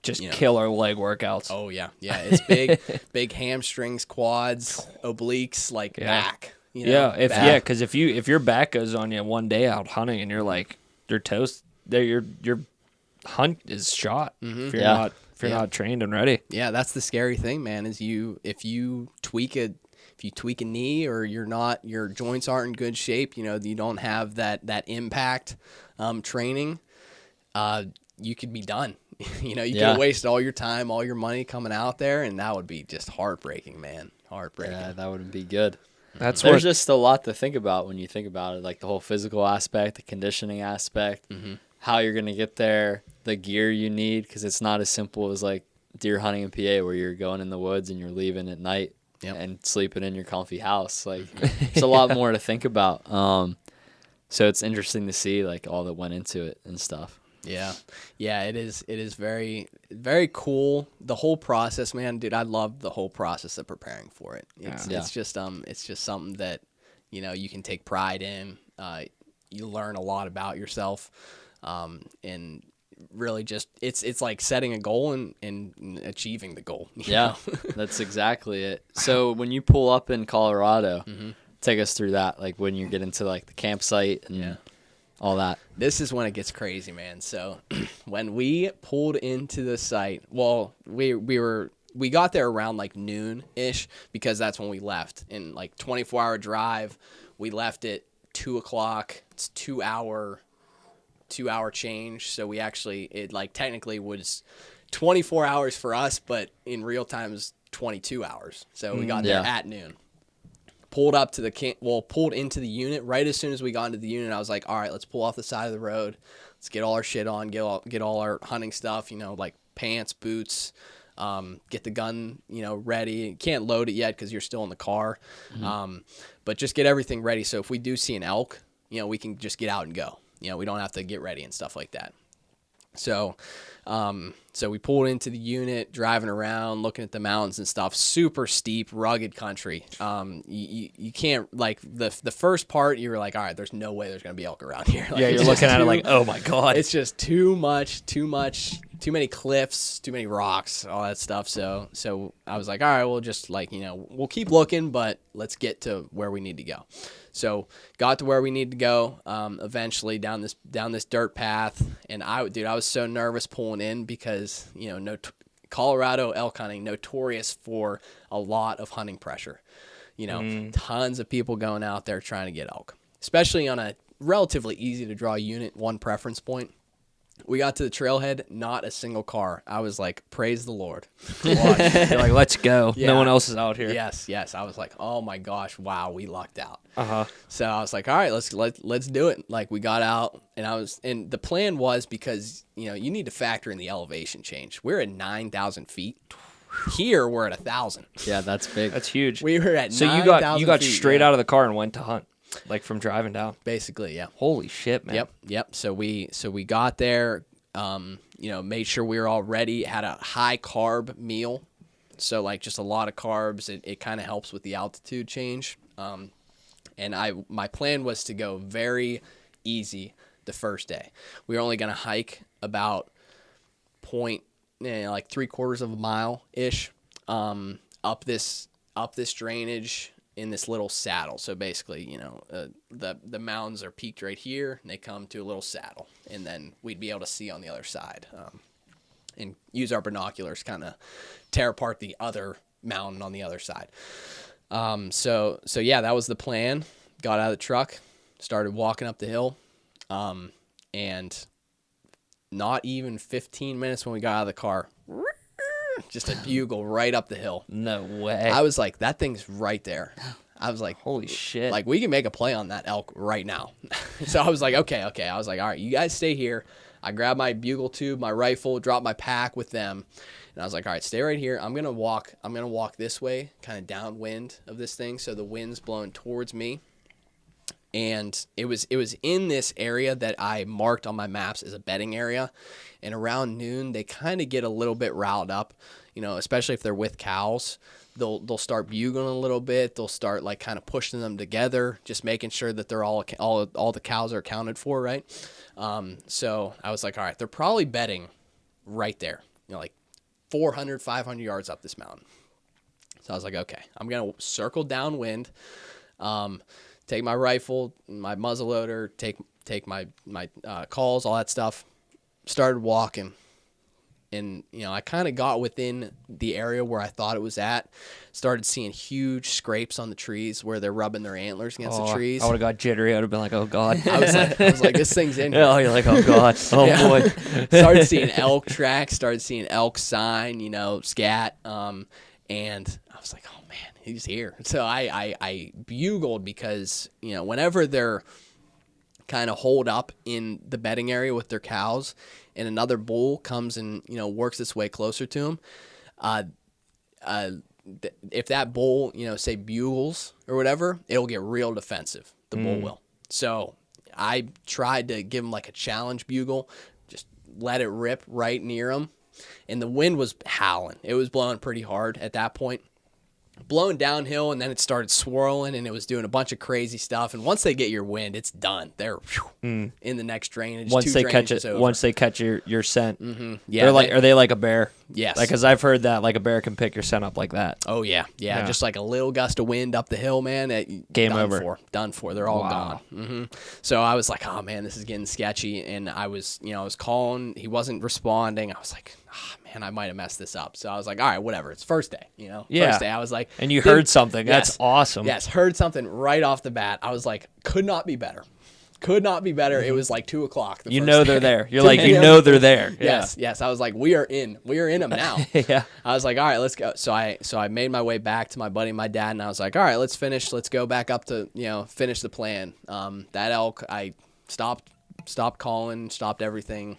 just killer leg workouts.
Oh yeah. It's big hamstrings, quads, obliques, like back.
Because if your back goes on you one day out hunting and you're like your toast, your hunt is shot if you're not trained and ready.
Yeah, that's the scary thing, man. Is if you tweak a knee or your joints aren't in good shape, you don't have that impact training, you could be done. You could have wasted all your time, all your money coming out there, and that would be just heartbreaking, man. Heartbreaking.
Yeah, that wouldn't be good.
There's
just a lot to think about when you think about it, like the whole physical aspect, the conditioning aspect, how you're going to get there, the gear you need, because it's not as simple as like deer hunting in PA where you're going in the woods and you're leaving at night and sleeping in your comfy house. Like there's a lot more to think about. So it's interesting to see like all that went into it and stuff.
Yeah, it is very, very cool. The whole process, man, dude, I love the whole process of preparing for it. It's just something that, you can take pride in. You learn a lot about yourself. And really just, it's like setting a goal and achieving the goal.
Yeah, that's exactly it. So when you pull up in Colorado, take us through that, like when you get into like the campsite and all that.
This is when it gets crazy, man. So when we pulled into the site, well, we got there around like noon-ish because that's when we left. In like 24-hour drive, we left at 2:00. It's 2-hour change. So we it like technically was 24 hours for us, but in real time it was 22 hours. So we got there at noon. Pulled up to pulled into the unit. Right as soon as we got into the unit, I was like, all right, let's pull off the side of the road. Let's get all our shit on, get all our hunting stuff, like pants, boots, get the gun, ready. You can't load it yet because you're still in the car. But just get everything ready. So if we do see an elk, we can just get out and go. We don't have to get ready and stuff like that. So we pulled into the unit, driving around, looking at the mountains and stuff. Super steep, rugged country. You can't, like, the first part, you were like, all right, there's no way there's going to be elk around here. Like,
you're looking at it like, oh my God.
It's just too many cliffs, too many rocks, all that stuff. So I was like, all right, we'll just we'll keep looking, but let's get to where we need to go. So got to where we need to go, eventually down this dirt path. And I was so nervous pulling in because, Colorado elk hunting, notorious for a lot of hunting pressure. Tons of people going out there trying to get elk, especially on a relatively easy to draw unit, one preference point. We got to the trailhead, not a single car. I was like, praise the Lord.
You're like, let's go.
Yeah.
No one else is out here.
Yes. I was like, oh my gosh, wow, we lucked out. So I was like, all right, let's do it. Like, we got out, and the plan was, because you need to factor in the elevation change. We're at 9,000 feet. Here we're at 1,000.
Yeah, that's big.
That's huge.
We were at 9,000
So you got
feet,
straight out of the car and went to hunt. Like from driving down.
Basically, yeah.
Holy shit, man.
Yep. So we got there, made sure we were all ready, had a high carb meal. So like just a lot of carbs. It kind of helps with the altitude change. And my plan was to go very easy. the first day. We were only going to hike about like 3/4 of a mile ish up this drainage in this little saddle. So basically, the mountains are peaked right here, and they come to a little saddle, and then we'd be able to see on the other side, and use our binoculars, kind of tear apart the other mountain on the other side. So yeah, that was the plan. Got out of the truck, started walking up the hill, and not even 15 minutes when we got out of the car, just a bugle right up the hill.
No way.
I was like, that thing's right there. I was like,
holy shit.
Like, we can make a play on that elk right now. So I was like, okay. I was like, all right, you guys stay here. I grabbed my bugle tube, my rifle, dropped my pack with them. And I was like, all right, stay right here. I'm going to walk this way, kind of downwind of this thing. So the wind's blowing towards me. And it was in this area that I marked on my maps as a bedding area. And around noon, they kind of get a little bit riled up, especially if they're with cows. They'll start bugling a little bit. They'll start like kind of pushing them together, just making sure that they're all the cows are accounted for, right? So I was like, all right, they're probably bedding right there, like 400, 500 yards up this mountain. So I was like, okay, I'm going to circle downwind, take my rifle, my muzzleloader, take my calls, all that stuff. Started walking, and I kind of got within the area where I thought it was at. Started seeing huge scrapes on the trees where they're rubbing their antlers against the trees.
I would have got jittery. I would have been like, oh god.
I was like, this thing's in here.
Yeah, you're like, oh god. Oh
Yeah.
boy.
Started seeing elk tracks. Started seeing elk sign. Scat. And I was like, oh man, he's here. So I bugled because whenever they're kind of holed up in the bedding area with their cows, and another bull comes and works its way closer to them, if that bull say bugles or whatever, it'll get real defensive. The bull will. So I tried to give him like a challenge bugle, just let it rip right near him, and the wind was howling. It was blowing pretty hard at that point. Blowing downhill, and then it started swirling, and it was doing a bunch of crazy stuff. And once they get your wind, it's done. They're in the next drainage.
Once they catch it,
over.
once they catch your scent,
Yeah,
are they like a bear?
Yes.
Like, because I've heard that like a bear can pick your scent up like that.
Oh yeah, just like a little gust of wind up the hill, man.
Game
done
over.
Done for. They're all
Wow.
gone. So I was like, oh man, this is getting sketchy. And I was calling. He wasn't responding. I was like, man, I might have messed this up. So I was like, all right, whatever. It's first day,
Yeah.
First day. I was like,
And you heard something.
Yes.
That's awesome.
Yes, heard something right off the bat. I was like, could not be better. Could not be better. It was like 2:00.
You know they're there. You're like, you know they're there. Yeah.
Yes. I was like, we are in them now.
Yeah.
I was like, all right, let's go. So I made my way back to my buddy and my dad, and I was like, all right, let's finish. Let's go back up to finish the plan. That elk, I stopped calling, stopped everything.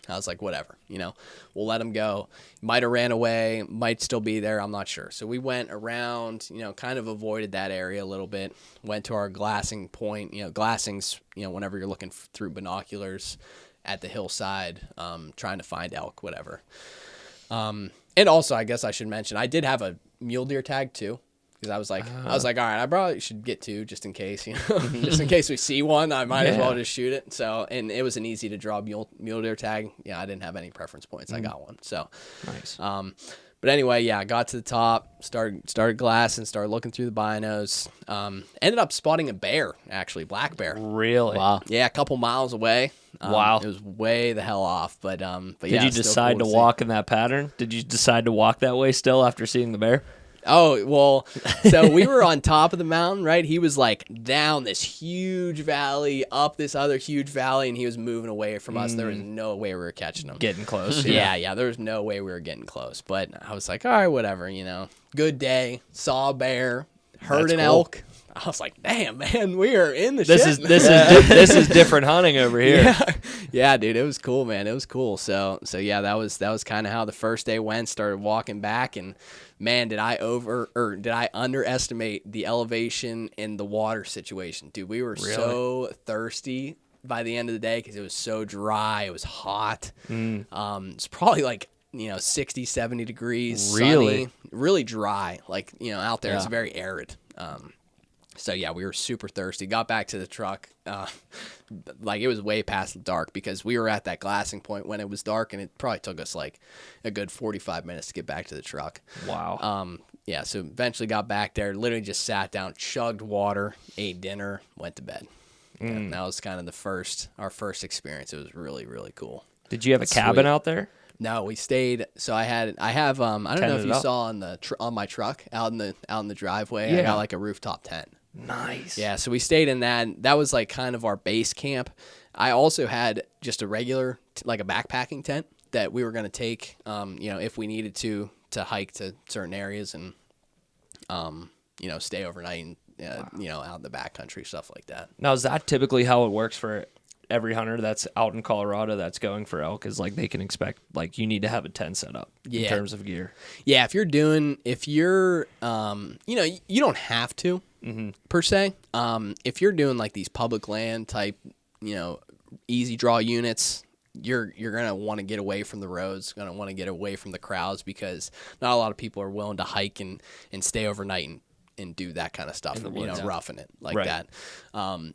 I was like, whatever, we'll let him go. Might have ran away, might still be there. I'm not sure. So we went around, kind of avoided that area a little bit. Went to our glassing point. Glassing's, whenever you're looking through binoculars at the hillside, trying to find elk, whatever. And also, I guess I should mention, I did have a mule deer tag too. Because I was like, all right, I probably should get two just in case, just in case we see one, I might as well just shoot it. So, and it was an easy to draw mule deer tag. Yeah, I didn't have any preference points. I got one. So,
Nice.
But anyway, yeah, I got to the top, started glassing, started looking through the binos. Ended up spotting a bear, actually, black bear.
Really?
Wow.
Yeah, a couple miles away.
Wow.
It was way the hell off, but yeah.
Did you decide to walk in that pattern? Did you decide to walk that way still after seeing the bear?
Oh, well, so we were on top of the mountain, right? He was like down this huge valley, up this other huge valley, and he was moving away from us. There was no way we were catching him.
Getting close.
Yeah, there was no way we were getting close. But I was like, all right, whatever, Good day, saw a bear, heard
That's
an
cool.
elk. I was like, damn, man, we are in the
This
shit.
is is different hunting over here.
Yeah, dude, it was cool, man. It was cool. So yeah, that was kind of how the first day went. Started walking back, and man, did I underestimate the elevation and the water situation, dude. We were so thirsty by the end of the day because it was so dry. It was hot. It's probably like 60, 70 degrees.
Really?
Sunny, really dry. Like out there, it's very arid. So yeah, we were super thirsty. Got back to the truck, like it was way past dark because we were at that glassing point when it was dark, and it probably took us like a good 45 minutes to get back to the truck.
Wow.
Yeah, so eventually got back there, literally just sat down, chugged water, ate dinner, went to bed. And that was kind of our first experience. It was really, really cool.
Did you have a cabin out there?
No, we stayed. So I have I don't know if
Tented
you
up?
saw on my truck out in the driveway. I
Yeah.
got like a rooftop tent.
Nice.
Yeah, so we stayed in that. That was like kind of our base camp. I also had just a regular like a backpacking tent that we were going to take if we needed to hike to certain areas and stay overnight and out in the backcountry, stuff like that.
Now, is that typically how it works for every hunter that's out in Colorado that's going for elk? Is like they can expect like you need to have a tent set up in terms of gear?
Yeah, if you're you don't have to per se. If you're doing like these public land type, easy draw units, you're gonna want to get away from the roads, gonna want to get away from the crowds because not a lot of people are willing to hike and stay overnight and do that kind of stuff, roughing it like that.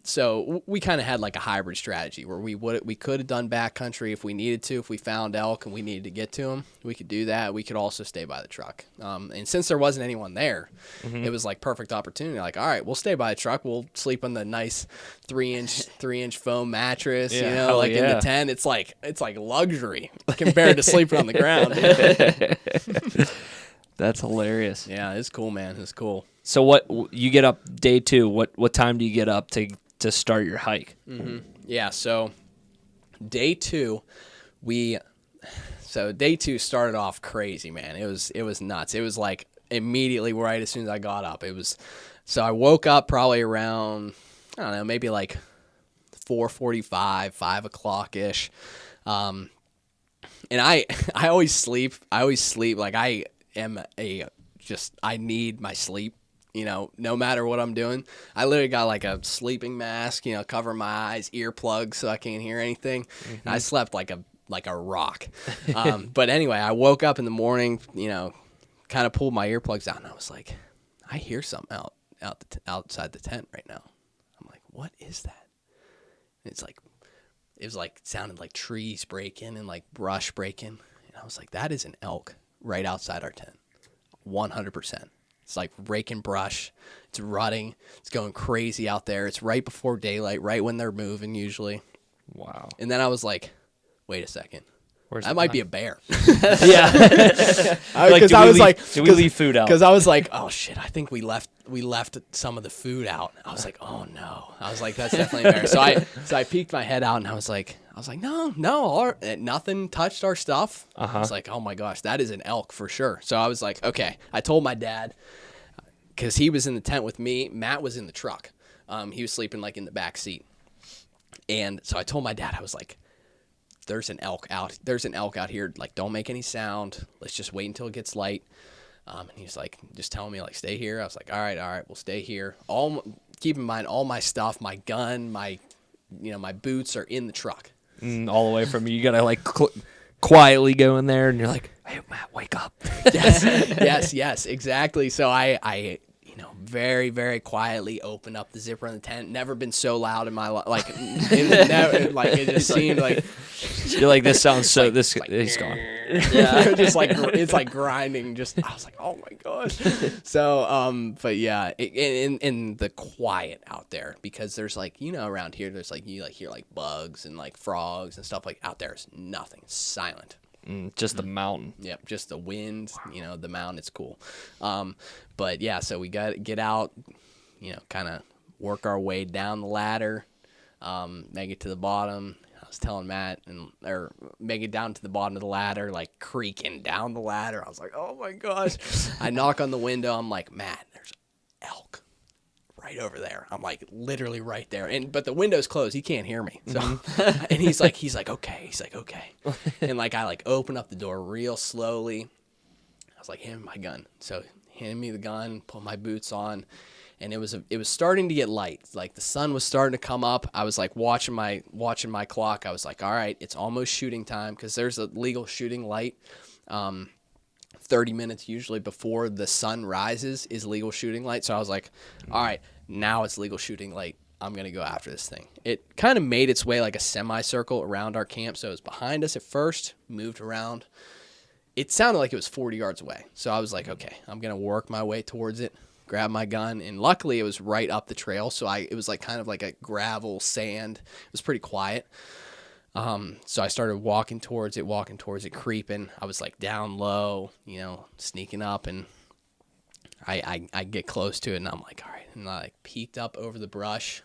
So we kind of had like a hybrid strategy where we could have done backcountry if we needed to. If we found elk and we needed to get to them, we could do that. We could also stay by the truck. And since there wasn't anyone there, it was like perfect opportunity. Like, all right, we'll stay by the truck. We'll sleep on the nice 3-inch foam mattress, in the tent. It's like luxury compared to sleeping on the ground.
That's hilarious.
Yeah, it's cool, man. It's cool.
So what you get up day 2? What time do you get up to start your hike?
Yeah, so day 2, day 2 started off crazy, man. It was nuts. It was like immediately right as soon as I got up. So I woke up probably around, I don't know, maybe like 4:45, 5 o'clock ish. And I always sleep. Like I need my sleep, no matter what I'm doing. I literally got like a sleeping mask, cover my eyes, earplugs so I can't hear anything. And I slept like a rock. But anyway, I woke up in the morning, kind of pulled my earplugs out and I was like, I hear something outside the tent right now. I'm like, what is that? And it was sounded like trees breaking and like brush breaking. And I was like, that is an elk right outside our tent. 100%. It's like raking brush. It's rutting. It's going crazy out there. It's right before daylight, right when they're moving usually.
Wow.
And then I was like, wait a second. That might be a bear.
Yeah. Did we leave food out?
Because I was like, oh shit, I think we left some of the food out. I was like, oh no. I was like, that's definitely a bear. So I peeked my head out and I was like, no, nothing touched our stuff. I was like, oh my gosh, that is an elk for sure. So I was like, okay. I told my dad because he was in the tent with me. Matt was in the truck. He was sleeping like in the back seat. And so I told my dad, I was like, there's an elk out here. Like, don't make any sound. Let's just wait until it gets light. And he's like, just telling me like, stay here. I was like, all right, we'll stay here. Keep in mind, all my stuff, my gun, my boots are in the truck.
All the way from you gotta like quietly go in there and you're like, hey Matt, wake up.
yes, exactly. So I very, very quietly open up the zipper in the tent. Never been so loud in my life. Like, it just seemed like
you're like, this sounds so. He's gone.
Yeah, just like it's like grinding. I was like, oh my gosh. So, but yeah, in the quiet out there because there's like around here there's like you like hear like bugs and like frogs and stuff like out there. It's nothing. It's silent.
Just the mountain.
Yep, just the wind, the mountain. It's cool. But yeah, so we got to get out, kind of work our way down the ladder, make it to the bottom. I was telling Matt, or make it down to the bottom of the ladder, like creaking down the ladder. I was like, oh my gosh. I knock on the window. I'm like, Matt, there's elk right over there. I'm like literally right there. But the window's closed. He can't hear me. So, and he's like, okay. He's like, okay. And like, I like open up the door real slowly. I was like, hand me my gun. So handed me the gun, put my boots on. And it was starting to get light. Like the sun was starting to come up. I was like watching my clock. I was like, all right, it's almost shooting time because there's a legal shooting light. 30 minutes usually before the sun rises is legal shooting light. So I was like, all right, now it's legal shooting. Like, I'm going to go after this thing. It kind of made its way like a semicircle around our camp. So it was behind us at first, moved around. It sounded like it was 40 yards away. So I was like, okay, I'm going to work my way towards it, grab my gun. And luckily it was right up the trail. So it was like kind of like a gravel, sand. It was pretty quiet. So I started walking towards it, creeping. I was like down low, you know, sneaking up, and I get close to it, and I'm like, all right. And I like peeked up over the brush.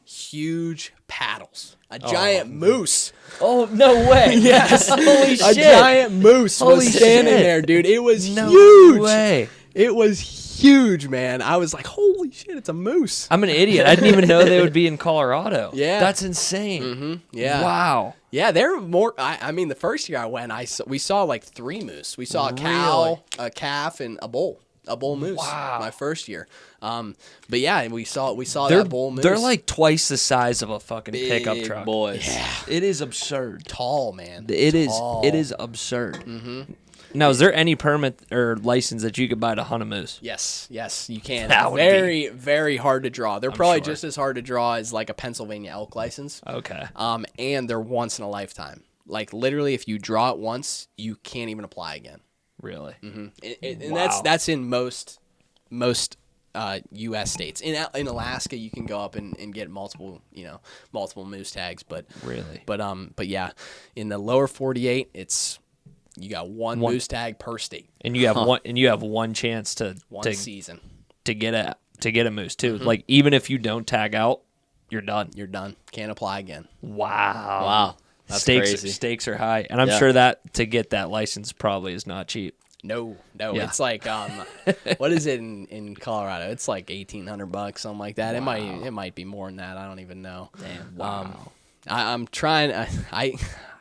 Huge paddles. A giant moose.
Oh, no way.
Yes.
Holy shit.
A giant moose
Holy
was standing
shit.
there, dude. It was
No
huge.
way.
It was huge, man. I was like, holy shit, it's a moose.
I'm an idiot. I didn't even know they would be in Colorado.
Yeah.
That's insane.
Mm-hmm. Yeah.
Wow.
Yeah, they're more. I mean, the first year I went, we saw like 3 moose. We saw a cow,
Really?
a calf, and a bull moose.
Wow.
My first year. But yeah, we saw
They're,
that bull moose.
they're like twice the size of a fucking pickup
Big
truck.
boys.
Yeah.
It is absurd.
Tall, man.
It is.
Tall.
It is absurd. Mm-hmm. Now, is there any permit or license that you could buy to hunt a moose?
Yes, you can.
That would
very, very hard to draw. They're probably
sure.
just as hard to draw as like a Pennsylvania elk license.
Okay.
And they're once in a lifetime. Like literally, if you draw it once, you can't even apply again.
Really?
Mm-hmm. And
Wow.
that's in most U.S. states. In Alaska, you can go up and get multiple moose tags. But
Really?
but yeah, in the lower 48, you got one moose tag per state.
And you have one. And you have one chance to
Season.
to get a moose too. Like even if you don't tag out, you're done.
You're done. Can't apply again.
Wow.
Wow. That's
stakes
crazy.
stakes are high, and I'm
Yeah.
sure that to get that license probably is not cheap.
No,
Yeah.
it's like what is it in Colorado? It's like $1,800, something like that. It might be more than that. I don't even know.
Damn. Wow.
I'm trying.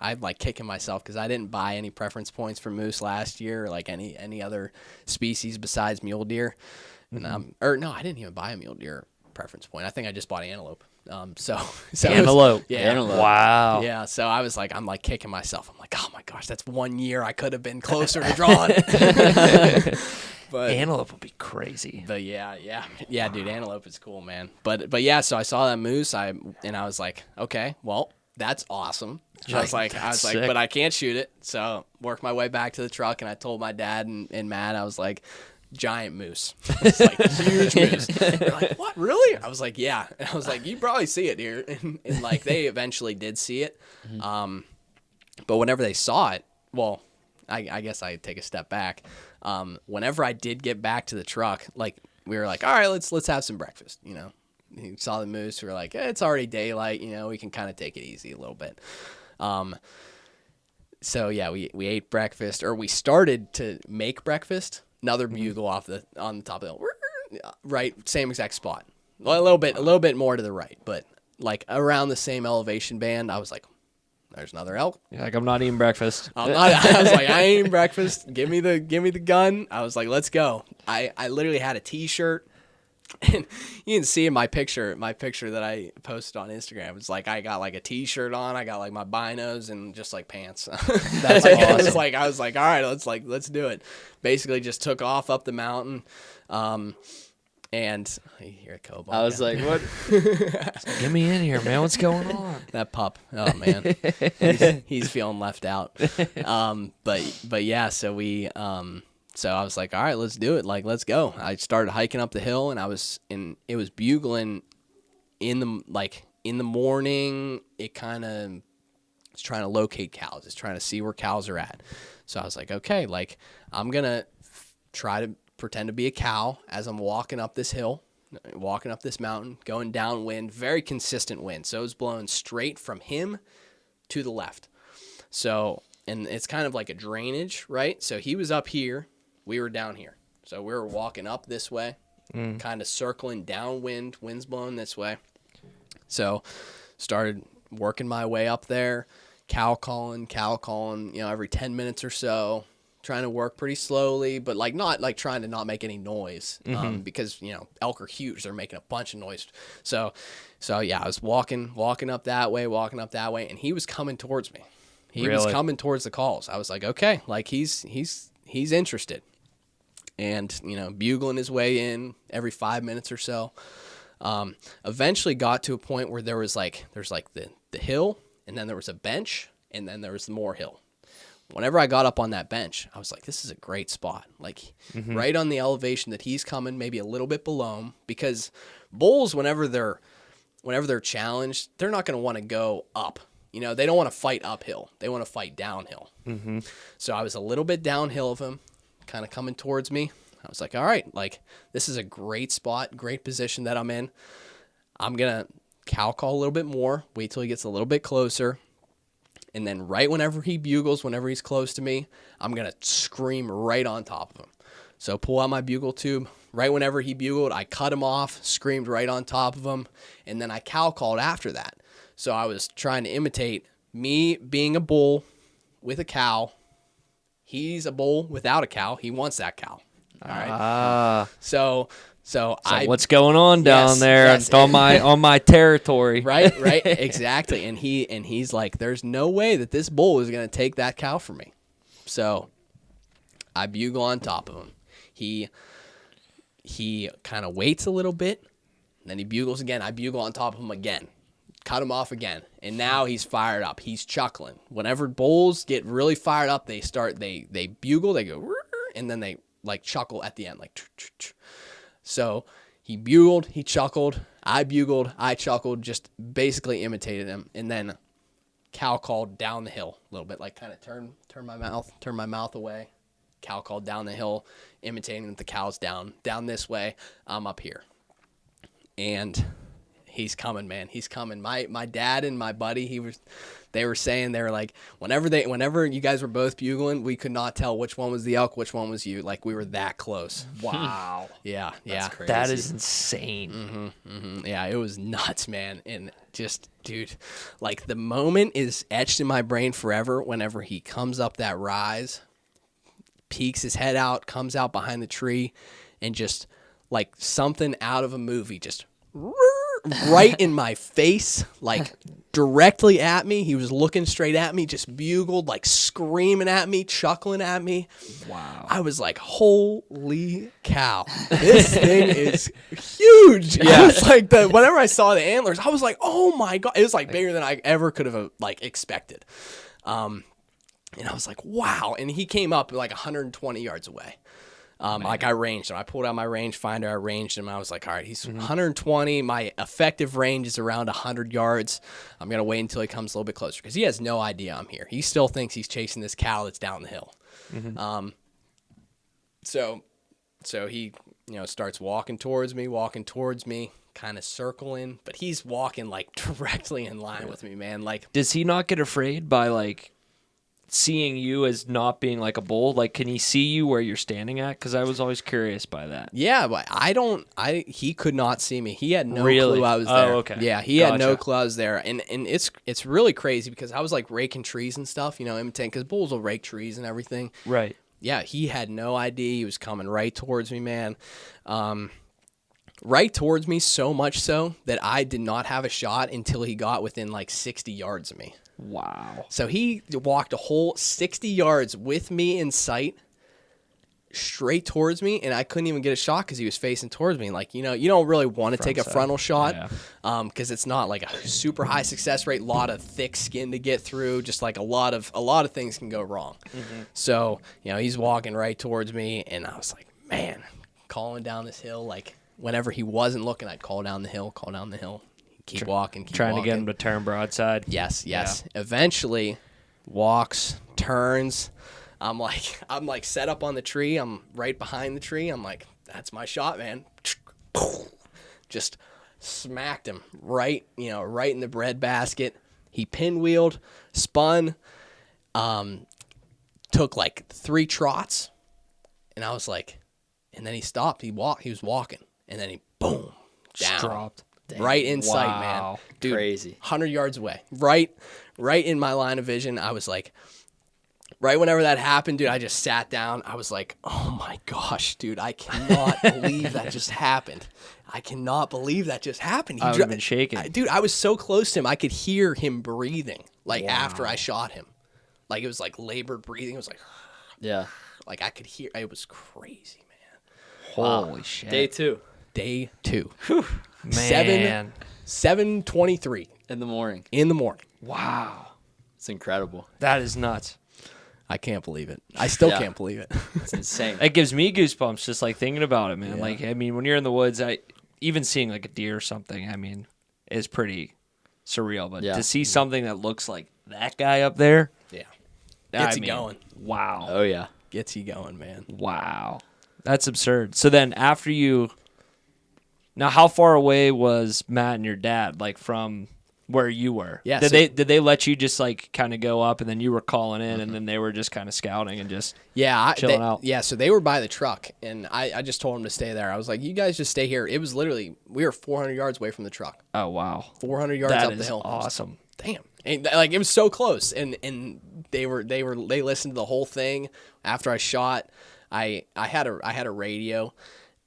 I'm like kicking myself because I didn't buy any preference points for moose last year, or like any other species besides mule deer. And no, I didn't even buy a mule deer preference point. I think I just bought antelope. So
Antelope.
Yeah.
Antelope.
Wow.
Yeah, so I'm like kicking myself. I'm like, oh my gosh, that's 1 year I could have been closer to drawing. But
Antelope would be crazy.
But yeah, dude, antelope is cool, man. But yeah, so I saw that moose, and I was like, okay, well, that's awesome. I was like,
sick.
but I can't shoot it. So worked my way back to the truck, and I told my dad and Matt, I was like, giant moose. It's like huge moose. They're like, what, really? I was like, yeah. And I was like, you probably see it here. And like they eventually did see it. But whenever they saw it, well, I guess I take a step back. Whenever I did get back to the truck, like we were like, all right, let's have some breakfast. You know, we saw the moose. We were like, it's already daylight. You know, we can kind of take it easy a little bit. So yeah, we ate breakfast, or we started to make breakfast. Another bugle on the top of the hill, right, same exact spot. Well, a little bit more to the right, but like around the same elevation band. I was like, there's another elk.
You're like, I'm not eating breakfast.
I was like, I ain't eating breakfast. Give me the gun. I was like, let's go. I literally had a T-shirt, and you can see in my picture that I posted on Instagram. It's like I got like a T-shirt on. I got like my binos and just like pants.
That's
like,
awesome.
I was like, all right, let's do it. Basically, just took off up the mountain. And you hear a cobalt.
I was like, what?
Get me in here, man. What's going on?
That pup. Oh man, he's feeling left out. But yeah, so we so I was like, all right, let's do it. Like, let's go. I started hiking up the hill, and it was bugling in the morning. It kind of was trying to locate cows. It's trying to see where cows are at. So I was like, okay, like I'm gonna try to pretend to be a cow as I'm walking up this hill, walking up this mountain, going downwind, very consistent wind. So it was blowing straight from him to the left. So, and it's kind of like a drainage, right? So he was up here, we were down here. So we were walking up this way, kind of circling downwind, wind's blowing this way. So started working my way up there, cow calling, every 10 minutes or so. Trying to work pretty slowly, but like not like trying to not make any noise, because elk are huge. They're making a bunch of noise. So yeah, I was walking up that way, and he was coming towards me. He was coming towards the calls. I was like, okay, like he's interested, and bugling his way in every 5 minutes or so. Eventually got to a point where there's like the hill, and then there was a bench, and then there was more hill. Whenever I got up on that bench, I was like, this is a great spot. Like right on the elevation that he's coming, maybe a little bit below him, because bulls, whenever they're challenged, they're not going to want to go up. You know, they don't want to fight uphill. They want to fight downhill. So I was a little bit downhill of him, kind of coming towards me. I was like, all right, like this is a great spot, great position that I'm in. I'm going to cow call a little bit more, wait till he gets a little bit closer. And then right whenever he bugles, whenever he's close to me, I'm going to scream right on top of him. So pull out my bugle tube. Right whenever he bugled, I cut him off, screamed right on top of him, and then I cow called after that. So I was trying to imitate me being a bull with a cow. He's a bull without a cow. He wants that cow. All right. So
what's going on down there?
Yes.
It's on my territory.
Right, exactly. And he's like, there's no way that this bull is going to take that cow from me. So I bugle on top of him. He kind of waits a little bit, and then he bugles again. I bugle on top of him again, cut him off again, and now he's fired up. He's chuckling. Whenever bulls get really fired up, they bugle, they go, and then they like chuckle at the end, like. So he bugled, he chuckled, I bugled, I chuckled, just basically imitated him, and then cow called down the hill a little bit, like kind of turn my mouth away. Cow called down the hill, imitating that the cow's down this way. I'm up here, and he's coming, man. He's coming. My dad and my buddy, they were saying, they were like, whenever you guys were both bugling, we could not tell which one was the elk, which one was you. Like we were that close.
Wow.
Yeah.
That's crazy.
That is insane.
Yeah, it was nuts, man. And just, dude, like the moment is etched in my brain forever whenever he comes up that rise, peeks his head out, comes out behind the tree, and just like something out of a movie, just right in my face, like directly at me. He was looking straight at me, just bugled, like screaming at me, chuckling at me.
Wow.
I was like, holy cow, this thing is huge.
Yeah.
I was like, whenever I saw the antlers, I was like, oh my God, it was like bigger than I ever could have like expected. And I was like, wow. And he came up like 120 yards away. Like I ranged him. I pulled out my rangefinder. I ranged him. I was like, all right, he's 120. My effective range is around 100 yards. I'm going to wait until he comes a little bit closer because he has no idea I'm here. He still thinks he's chasing this cow that's down the hill. So he, starts walking towards me, kind of circling, but he's walking like directly in line with me, man. Like,
does he not get afraid by like seeing you as not being like a bull? Like, can he see you where you're standing at? Because I was always curious by that.
Yeah, but he could not see me. He had no
Really?
clue I was there.
Oh, okay.
Yeah, he had no clue I was there. And it's really crazy because I was like raking trees and stuff, imitating, because bulls will rake trees and everything.
Right.
Yeah, he had no idea. He was coming right towards me, man. Right towards me, so much so that I did not have a shot until he got within like 60 yards of me.
Wow.
So he walked a whole 60 yards with me in sight, straight towards me, and I couldn't even get a shot because he was facing towards me. Like, you don't really want to take a frontal shot because it's not like a super high success rate, a lot of thick skin to get through, just like a lot of things can go wrong. So, he's walking right towards me, and I was like, man, calling down this hill. Like, whenever he wasn't looking, I'd call down the hill. Keep walking.
Trying to get him to turn broadside.
Yes. Yeah. Eventually, walks, turns. I'm like set up on the tree. I'm right behind the tree. I'm like, that's my shot, man. Just smacked him right in the breadbasket. He pinwheeled, spun, took like 3 trots, and I was like, and then he stopped. He was walking, and then he boom down.
Dropped.
Right in sight, man. Dude,
crazy.
100 yards away. Right in my line of vision. I was like, right whenever that happened, dude, I just sat down. I was like, oh my gosh, dude, I cannot believe that just happened. I cannot believe that just happened.
I would have been shaking.
Dude, I was so close to him. I could hear him breathing, like after I shot him. Like it was like labored breathing. It was like,
yeah.
Like I could hear. It was crazy, man.
Holy shit.
Day 2.
Day 2.
Whew.
Man.
7:23
In the morning.
in the morning.
Wow.
It's incredible.
That is nuts.
I can't believe it. I still
Yeah.
can't believe it.
It's insane.
It gives me goosebumps just like thinking about it, man.
Yeah.
Like, I mean, when you're in the woods, even seeing like a deer or something, I mean, is pretty surreal. But
Yeah.
to see something that looks like that guy up there,
Yeah.
I
Gets you
mean,
going.
Wow.
Oh, yeah.
Gets you going, man.
Wow. That's absurd. So then after you, now how far away was Matt and your dad, like from where you were?
Yeah,
Did they let you just like kind of go up and then you were calling in and then they were just kind of scouting and just chilling out?
Yeah, so they were by the truck, and I just told them to stay there. I was like, you guys just stay here. It was literally, we were 400 yards away from the truck.
Oh, wow.
400 yards
That
up the
is
hill.
awesome.
Damn. And, like, it was so close, and they listened to the whole thing. After I shot, I had a radio,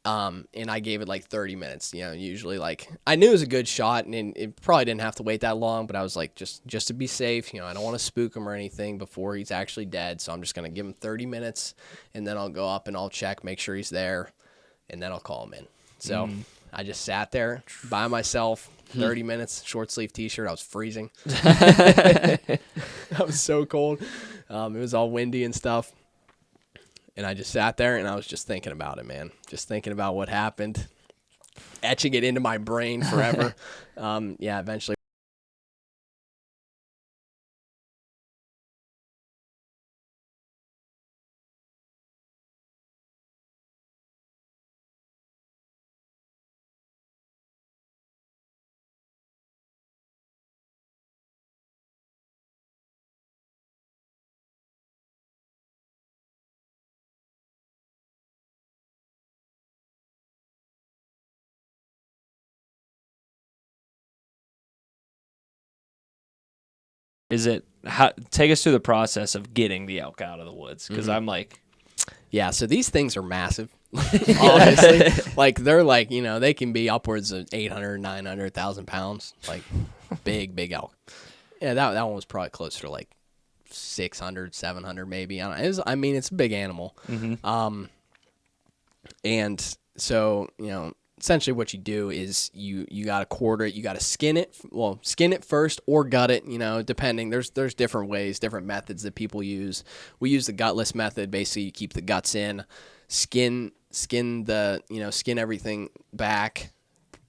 and I gave it like 30 minutes. You know, usually, like, I knew it was a good shot, and it probably didn't have to wait that long, but I was like, just to be safe, you know, I don't want to spook him or anything before he's actually dead, so I'm just gonna give him 30 minutes, and then I'll go up and I'll check, make sure he's there, and then I'll call him in. So I just sat there by myself. 30 minutes, short sleeve t-shirt. I was freezing. I was so cold. It was all windy and stuff. And I just sat there and I was just thinking about it, man. Just thinking about what happened, etching it into my brain forever. Yeah, eventually.
Take us through the process of getting the elk out of the woods? Because I'm like,
Yeah, so these things are massive, obviously. Like, they're like, you know, they can be upwards of 800, 900,000 pounds. Like, big elk. Yeah, that one was probably closer to like 600, 700 maybe. I don't know. It's a big animal. And so, you know, essentially what you do is you got to quarter it. You got to skin it. Well, skin it first or gut it, you know, depending. There's different ways, different methods that people use. We use the gutless method. Basically, you keep the guts in, skin everything back,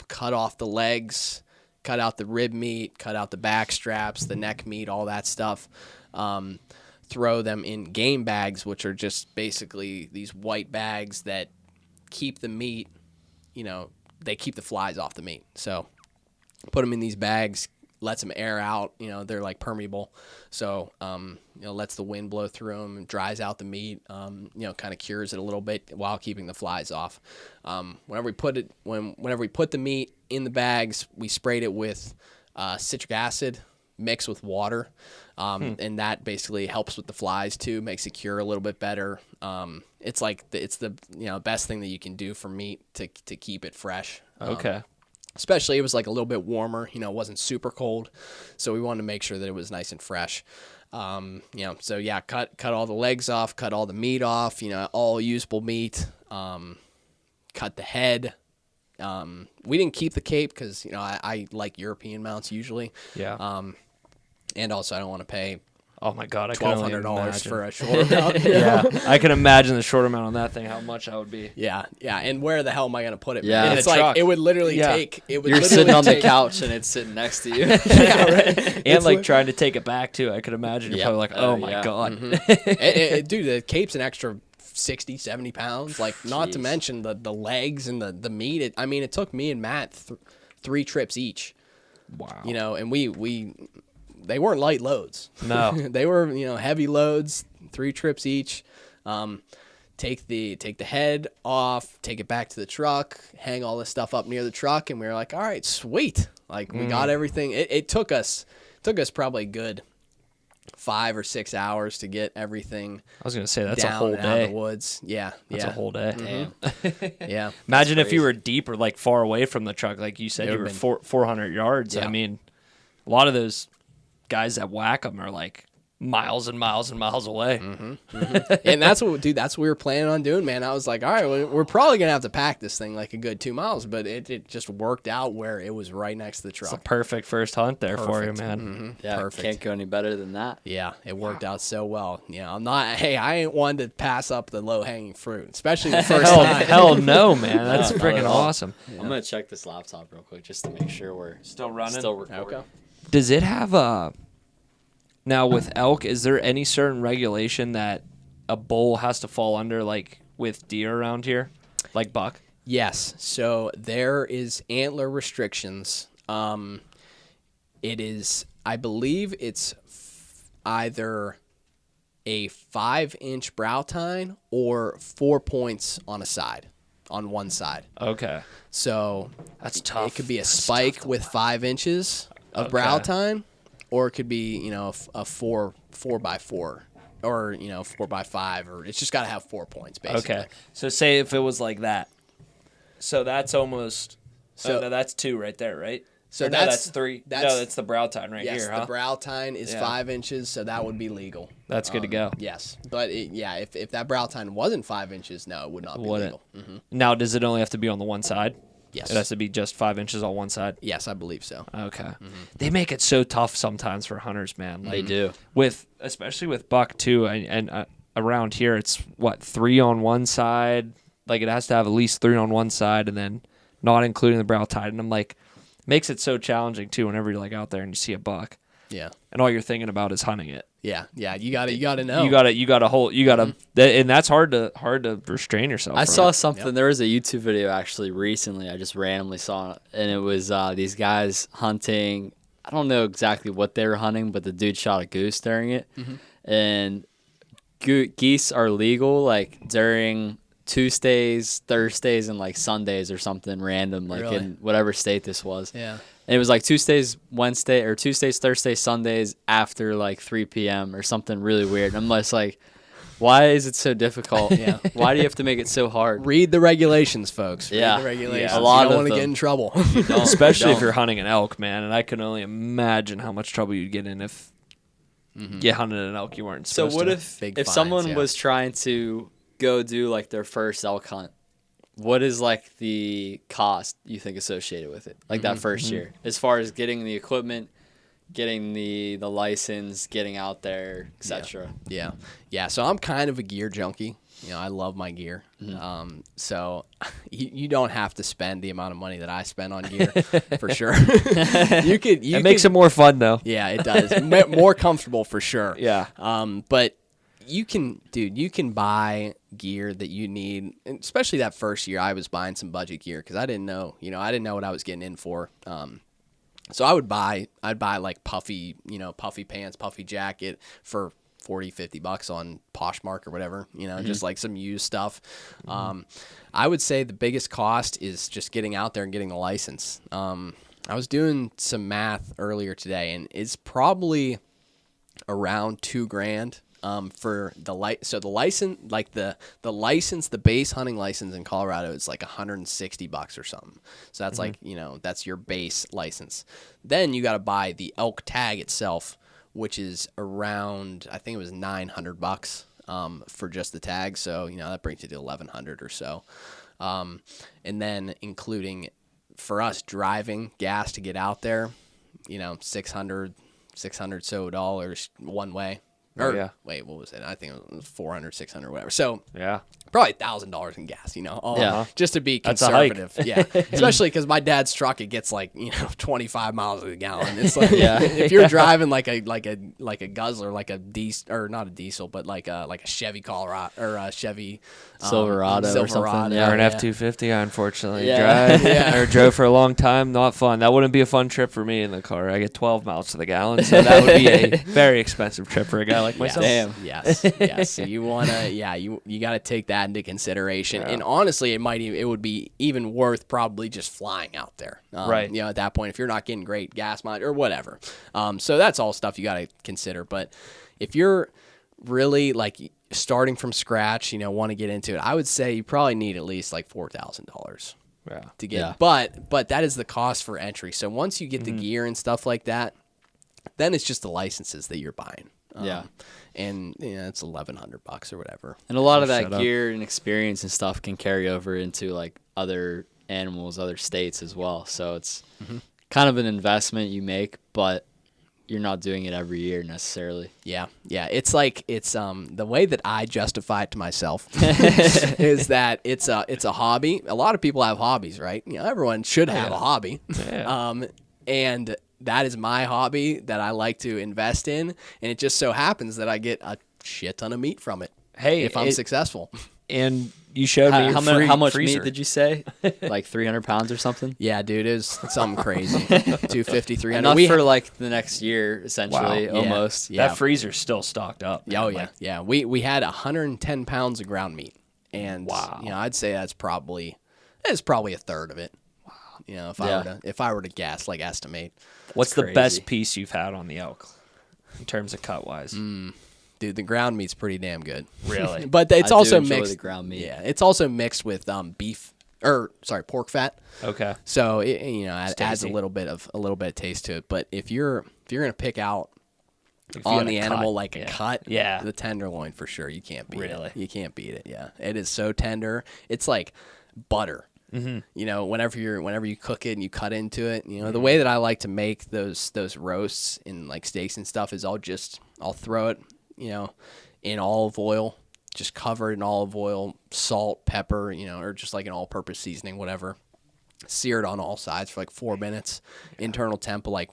cut off the legs, cut out the rib meat, cut out the back straps, the neck meat, all that stuff. Throw them in game bags, which are just basically these white bags that keep the meat, you know, they keep the flies off the meat. So put them in these bags, lets them air out, you know, they're like permeable. So, you know, lets the wind blow through them, dries out the meat, you know, kind of cures it a little bit while keeping the flies off. Whenever we put the meat in the bags, we sprayed it with citric acid mixed with water. And that basically helps with the flies too, makes it cure a little bit better. It's like it's the you know, best thing that you can do for meat to keep it fresh.
okay.
Especially it was like a little bit warmer, you know, it wasn't super cold, so we wanted to make sure that it was nice and fresh. You know, so yeah, cut all the legs off, cut all the meat off, you know, all usable meat. Cut the head. We didn't keep the cape because, you know, I like European mounts usually.
Yeah.
And also I don't want to pay
Oh my God, I can only
$1,200
imagine.
for a short mount.
Yeah, I can imagine the short amount on that thing, how much that would be.
Yeah, and where the hell am I gonna put it?
Yeah.
man?
In
It's
the
like
truck.
it would literally
Yeah.
take. It would.
You're
literally
sitting on the
take-
couch and it's sitting next to you.
Yeah, right.
And
It's
like trying to take it back too. I could imagine you're
Yep.
probably like, oh my
Yeah.
God.
Dude, the cape's an extra 60, 70 pounds. Like, not to
Jeez.
mention the legs and the meat. It took me and Matt 3 trips each.
Wow.
You know, and they weren't light loads.
No.
They were, you know, heavy loads, 3 trips each. Take the head off, take it back to the truck, hang all this stuff up near the truck, and we were like, all right, sweet. Like, we got everything. It took us probably a good 5 or 6 hours to get everything
I was going to say, that's a
down
whole
and out of
day.
the woods. Yeah,
That's
yeah.
a whole day.
Damn.
Yeah.
Imagine if you
crazy.
were deeper, like far away from the truck, like you said,
It
you were
would've
400 yards.
Yeah.
I mean, a lot of those guys that whack them are like miles and miles and miles away.
And that's what we were planning on doing, man. I was like, all right, we're probably gonna have to pack this thing like a good 2 miles, but it just worked out where it was right next to the truck.
It's a perfect first hunt there for you, man.
Yeah,
Perfect.
can't go any better than that.
Yeah, it worked out so well. Yeah, I ain't one to pass up the low hanging fruit, especially the first time.
Hell no, man. That's
No, not
freaking
at all.
awesome.
I'm gonna check this laptop real quick just to make sure we're
Still running?
Still recording.
Okay.
Does it have a... Now, with elk, is there any certain regulation that a bull has to fall under, like with deer around here? Like buck?
Yes. So there is antler restrictions. It is, I believe it's either a 5-inch brow tine or 4 points on one side.
Okay.
So
That's tough.
it could be a
That's
spike
tough to
with 5 inches of brow tine, or it could be, a 4x4 or, 4x5, or it's just got to have 4 points basically.
Okay. So say if it was like that. So that's almost...
So-
no, that's 2 right there, right?
So
Or no,
that's-
that's 3.
that's-
No, that's the brow tine right
Yes,
here, huh?
the brow tine is
Yeah.
5 inches, so that would be legal.
That's good to go.
Yes, but if that brow tine wasn't 5 inches, no, it would not be
Wouldn't.
legal.
Now, does it only have to be on the one side?
Yes.
It has to be just 5 inches on one side?
Yes, I believe so.
Okay. They make it so tough sometimes for hunters, man.
They do.
Especially with buck too, and around here it's 3 on one side. Like it has to have at least 3 on one side, and then not including the brow tine. And I'm like, makes it so challenging too whenever you're like out there and you see a buck,
Yeah,
and all you're thinking about is hunting it.
yeah. You gotta know.
And that's hard to restrain yourself.
I
from
saw
it.
something. There was a YouTube video actually recently. I just randomly saw it, and it was these guys hunting. I don't know exactly what they were hunting, but the dude shot a goose during it. And geese are legal like during Tuesdays, Thursdays, and like Sundays or something random, like
Really?
in whatever state this was.
Yeah.
And it was like Tuesdays, Thursdays, Sundays after like 3 p.m. or something really weird. I'm just like, why is it so difficult?
Yeah.
Why do you have to make it so hard?
Read the regulations, folks.
Yeah.
Read the regulations.
Yeah. A lot
you don't
of
want to
them.
get in trouble.
Especially if
don't.
you're hunting an elk, man. And I can only imagine how much trouble you'd get in if you hunted an elk you weren't
So
supposed
what
to.
if
Big
if
fines,
someone
yeah.
was trying to go do like their first elk hunt? What is like the cost you think associated with it? Like that first year, as far as getting the equipment, getting the license, getting out there, etc.
Yeah. So I'm kind of a gear junkie. I love my gear. So you don't have to spend the amount of money that I spend on gear for sure.
It makes it more fun though.
Yeah, it does. More comfortable for sure.
Yeah.
But you can buy gear that you need, and especially that first year. I was buying some budget gear because I didn't know what I was getting in for. So I'd buy like puffy pants, puffy jacket for $40-$50 on Poshmark or whatever, just like some used stuff. I would say the biggest cost is just getting out there and getting the license. I was doing some math earlier today, and it's probably around $2,000 for the the license, like the license, the base hunting license in Colorado is like $160 or something. So that's like, that's your base license. Then you got to buy the elk tag itself, which is around, I think it was $900 for just the tag. So, that brings you to $1,100 or so. And then including for us driving gas to get out there, $600 so dollars one way. Or,
yeah.
Wait, what was it? I think it was $400, $600, whatever. So
Yeah.
probably $1,000 in gas, just to be
That's a hike.
conservative. Yeah, especially because my dad's truck, it gets like 25 miles to the gallon. It's like
Yeah.
if you're driving like a guzzler, like a diesel, or not a diesel, but like a Chevy Colorado or a Chevy
Silverado or something,
Or an
Yeah.
F-250, I unfortunately
Yeah.
drive or drove for a long time. Not fun. That wouldn't be a fun trip for me in the car. I get 12 miles to the gallon, so that would be a very expensive trip for a guy like myself.
Damn.
Yes. So you wanna, you got to take that into consideration.
Yeah.
And honestly, it would be even worth probably just flying out there.
Right.
At that point, if you're not getting great gas mileage or whatever. So that's all stuff you got to consider. But if you're really like starting from scratch, want to get into it, I would say you probably need at least like $4,000
Yeah.
to get.
Yeah.
But that is the cost for entry. So once you get the gear and stuff like that, then it's just the licenses that you're buying.
Yeah.
And it's $1,100 or whatever.
And a lot of that
Shut up.
gear and experience and stuff can carry over into like other animals, other states as well. So it's kind of an investment you make, but you're not doing it every year necessarily.
Yeah. It's the way that I justify it to myself is that it's a hobby. A lot of people have hobbies, right? Everyone should have a hobby.
Yeah.
And that is my hobby that I like to invest in, and it just so happens that I get a shit ton of meat from it.
Hey,
if I'm successful.
And you showed me your
How much
freezer.
meat did you say? Like 300 pounds or something?
Yeah, dude, it was something crazy. 250, 300.
Enough for like the next year, essentially,
Wow. Yeah.
almost.
Yeah.
That freezer's still stocked up.
Oh,
man.
yeah. We had 110 pounds of ground meat, and
Wow.
I'd say that's probably a third of it. Wow. If I were to guess, like estimate.
What's the
crazy.
best piece you've had on the elk in terms of cut wise?
Dude, the ground meat's pretty damn good.
Really?
But it's
I do
also
enjoy
mixed.
the ground meat.
Yeah, it's also mixed with pork fat.
Okay.
So it adds a
tasty.
little bit of taste to it. But if you're gonna pick out
If you
on
had
the
a
animal
cut,
like a
yeah.
cut,
Yeah.
the tenderloin for sure. You can't beat
Really?
it. You can't beat it. Yeah, it is so tender. It's like butter. Mm-hmm. Whenever you cook it and you cut into it, the way that I like to make those roasts and like steaks and stuff is I'll throw it, in olive oil, just cover it in olive oil, salt, pepper, or just like an all-purpose seasoning, whatever. Sear it on all sides for like 4 minutes. Internal temp of like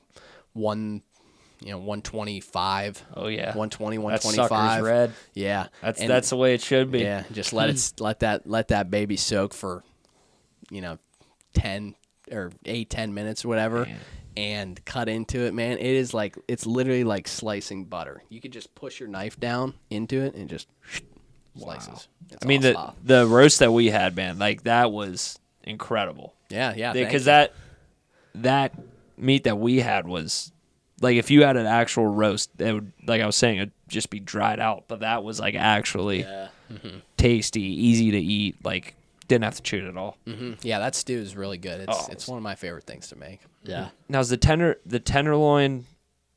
125.
Oh yeah.
120,
That
125.
sucker's red.
Yeah.
That's the way it should be.
Yeah, just let that baby soak for 10 or 8-10 minutes or whatever.
Man.
And cut into it, man. It's literally like slicing butter. You could just push your knife down into it and just slices. It's
I mean
awesome.
the roast that we had, man, like that was incredible.
Yeah.
Because that meat that we had was like if you had an actual roast, it would, like I was saying, it'd just be dried out. But that was like actually tasty, easy to eat. Like didn't have to chew it at all.
Yeah, that stew is really good.
Oh,
It's one of my favorite things to make.
Yeah.
Now is the tenderloin,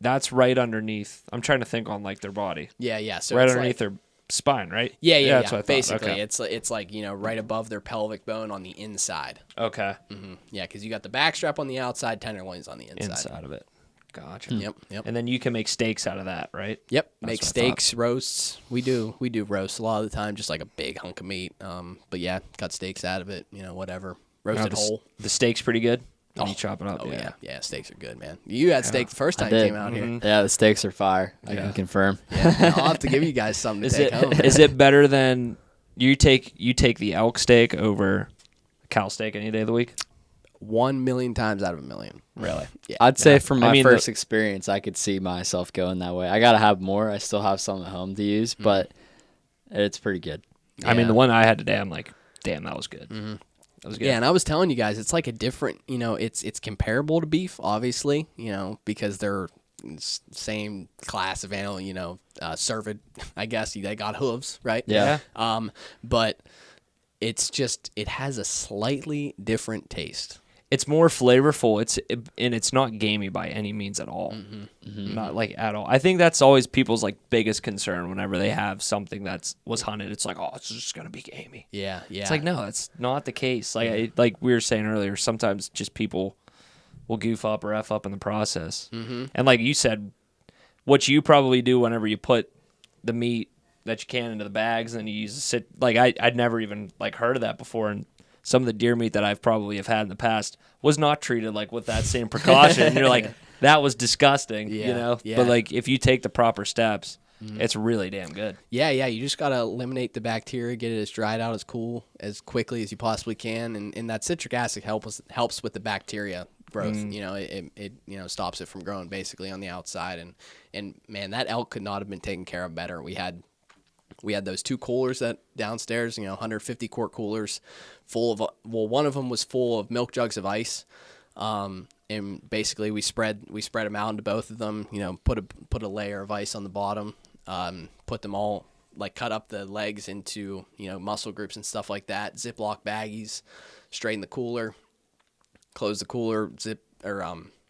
that's right underneath. I'm trying to think on like their body,
Yeah. So
right
it's
underneath
like,
their spine, right?
yeah.
That's what I thought.
Basically,
Okay.
it's like right above their pelvic bone on the inside.
Okay.
Yeah, because you got the back strap on the outside, tenderloins on the inside.
Inside of it. Gotcha.
Yep.
And then you can make steaks out of that, right?
Yep.
That's
Make
what I
steaks, roasts. We do roasts a lot of the time, just like a big hunk of meat. But yeah, cut steaks out of it. Whatever. Roasted whole.
The steak's pretty good when you chop it up.
Oh yeah. Steaks are good, man. You had steak the first time you
did.
came out here.
Yeah, the steaks are fire. I can confirm.
Yeah, I'll have to give you guys something to take home.
Is it better than you take the elk steak over a cow steak any day of the week?
1,000,000 times out of 1,000,000.
Really?
Yeah.
I'd say from my
mean,
first experience, I could see myself going that way. I got to have more. I still have some at home to use, but it's pretty good.
I mean,
Yeah.
the one I had today, I'm like, damn, that was good. That was good.
Yeah, and I was telling you guys, it's like a different, it's comparable to beef, obviously, because they're same class of animal, cervid, I guess. They got hooves, right?
Yeah.
But it has a slightly different taste.
It's more flavorful. And it's not gamey by any means at all. Not like at all. I think that's always people's like biggest concern whenever they have something that was hunted. It's like, oh, it's just gonna be gamey.
Yeah.
It's like, no, that's not the case. Like like we were saying earlier, sometimes just people will goof up or F up in the process. And like you said, what you probably do whenever you put the meat that you can into the bags and then you use I'd never even like heard of that before. And some of the deer meat that I've probably have had in the past was not treated like with that same precaution. And you're like, that was disgusting,
Yeah.
But like if you take the proper steps, it's really damn good.
Yeah, you just gotta eliminate the bacteria, get it as dried out as quickly as you possibly can, and that citric acid helps with the bacteria growth. It stops it from growing basically on the outside, and man, that elk could not have been taken care of better. We had those 2 coolers that downstairs, 150 quart coolers, full of one of them was full of milk jugs of ice. And basically we spread them out into both of them, put a layer of ice on the bottom, put them all, like cut up the legs into, muscle groups and stuff like that, Ziploc baggies, straighten the cooler, close the cooler,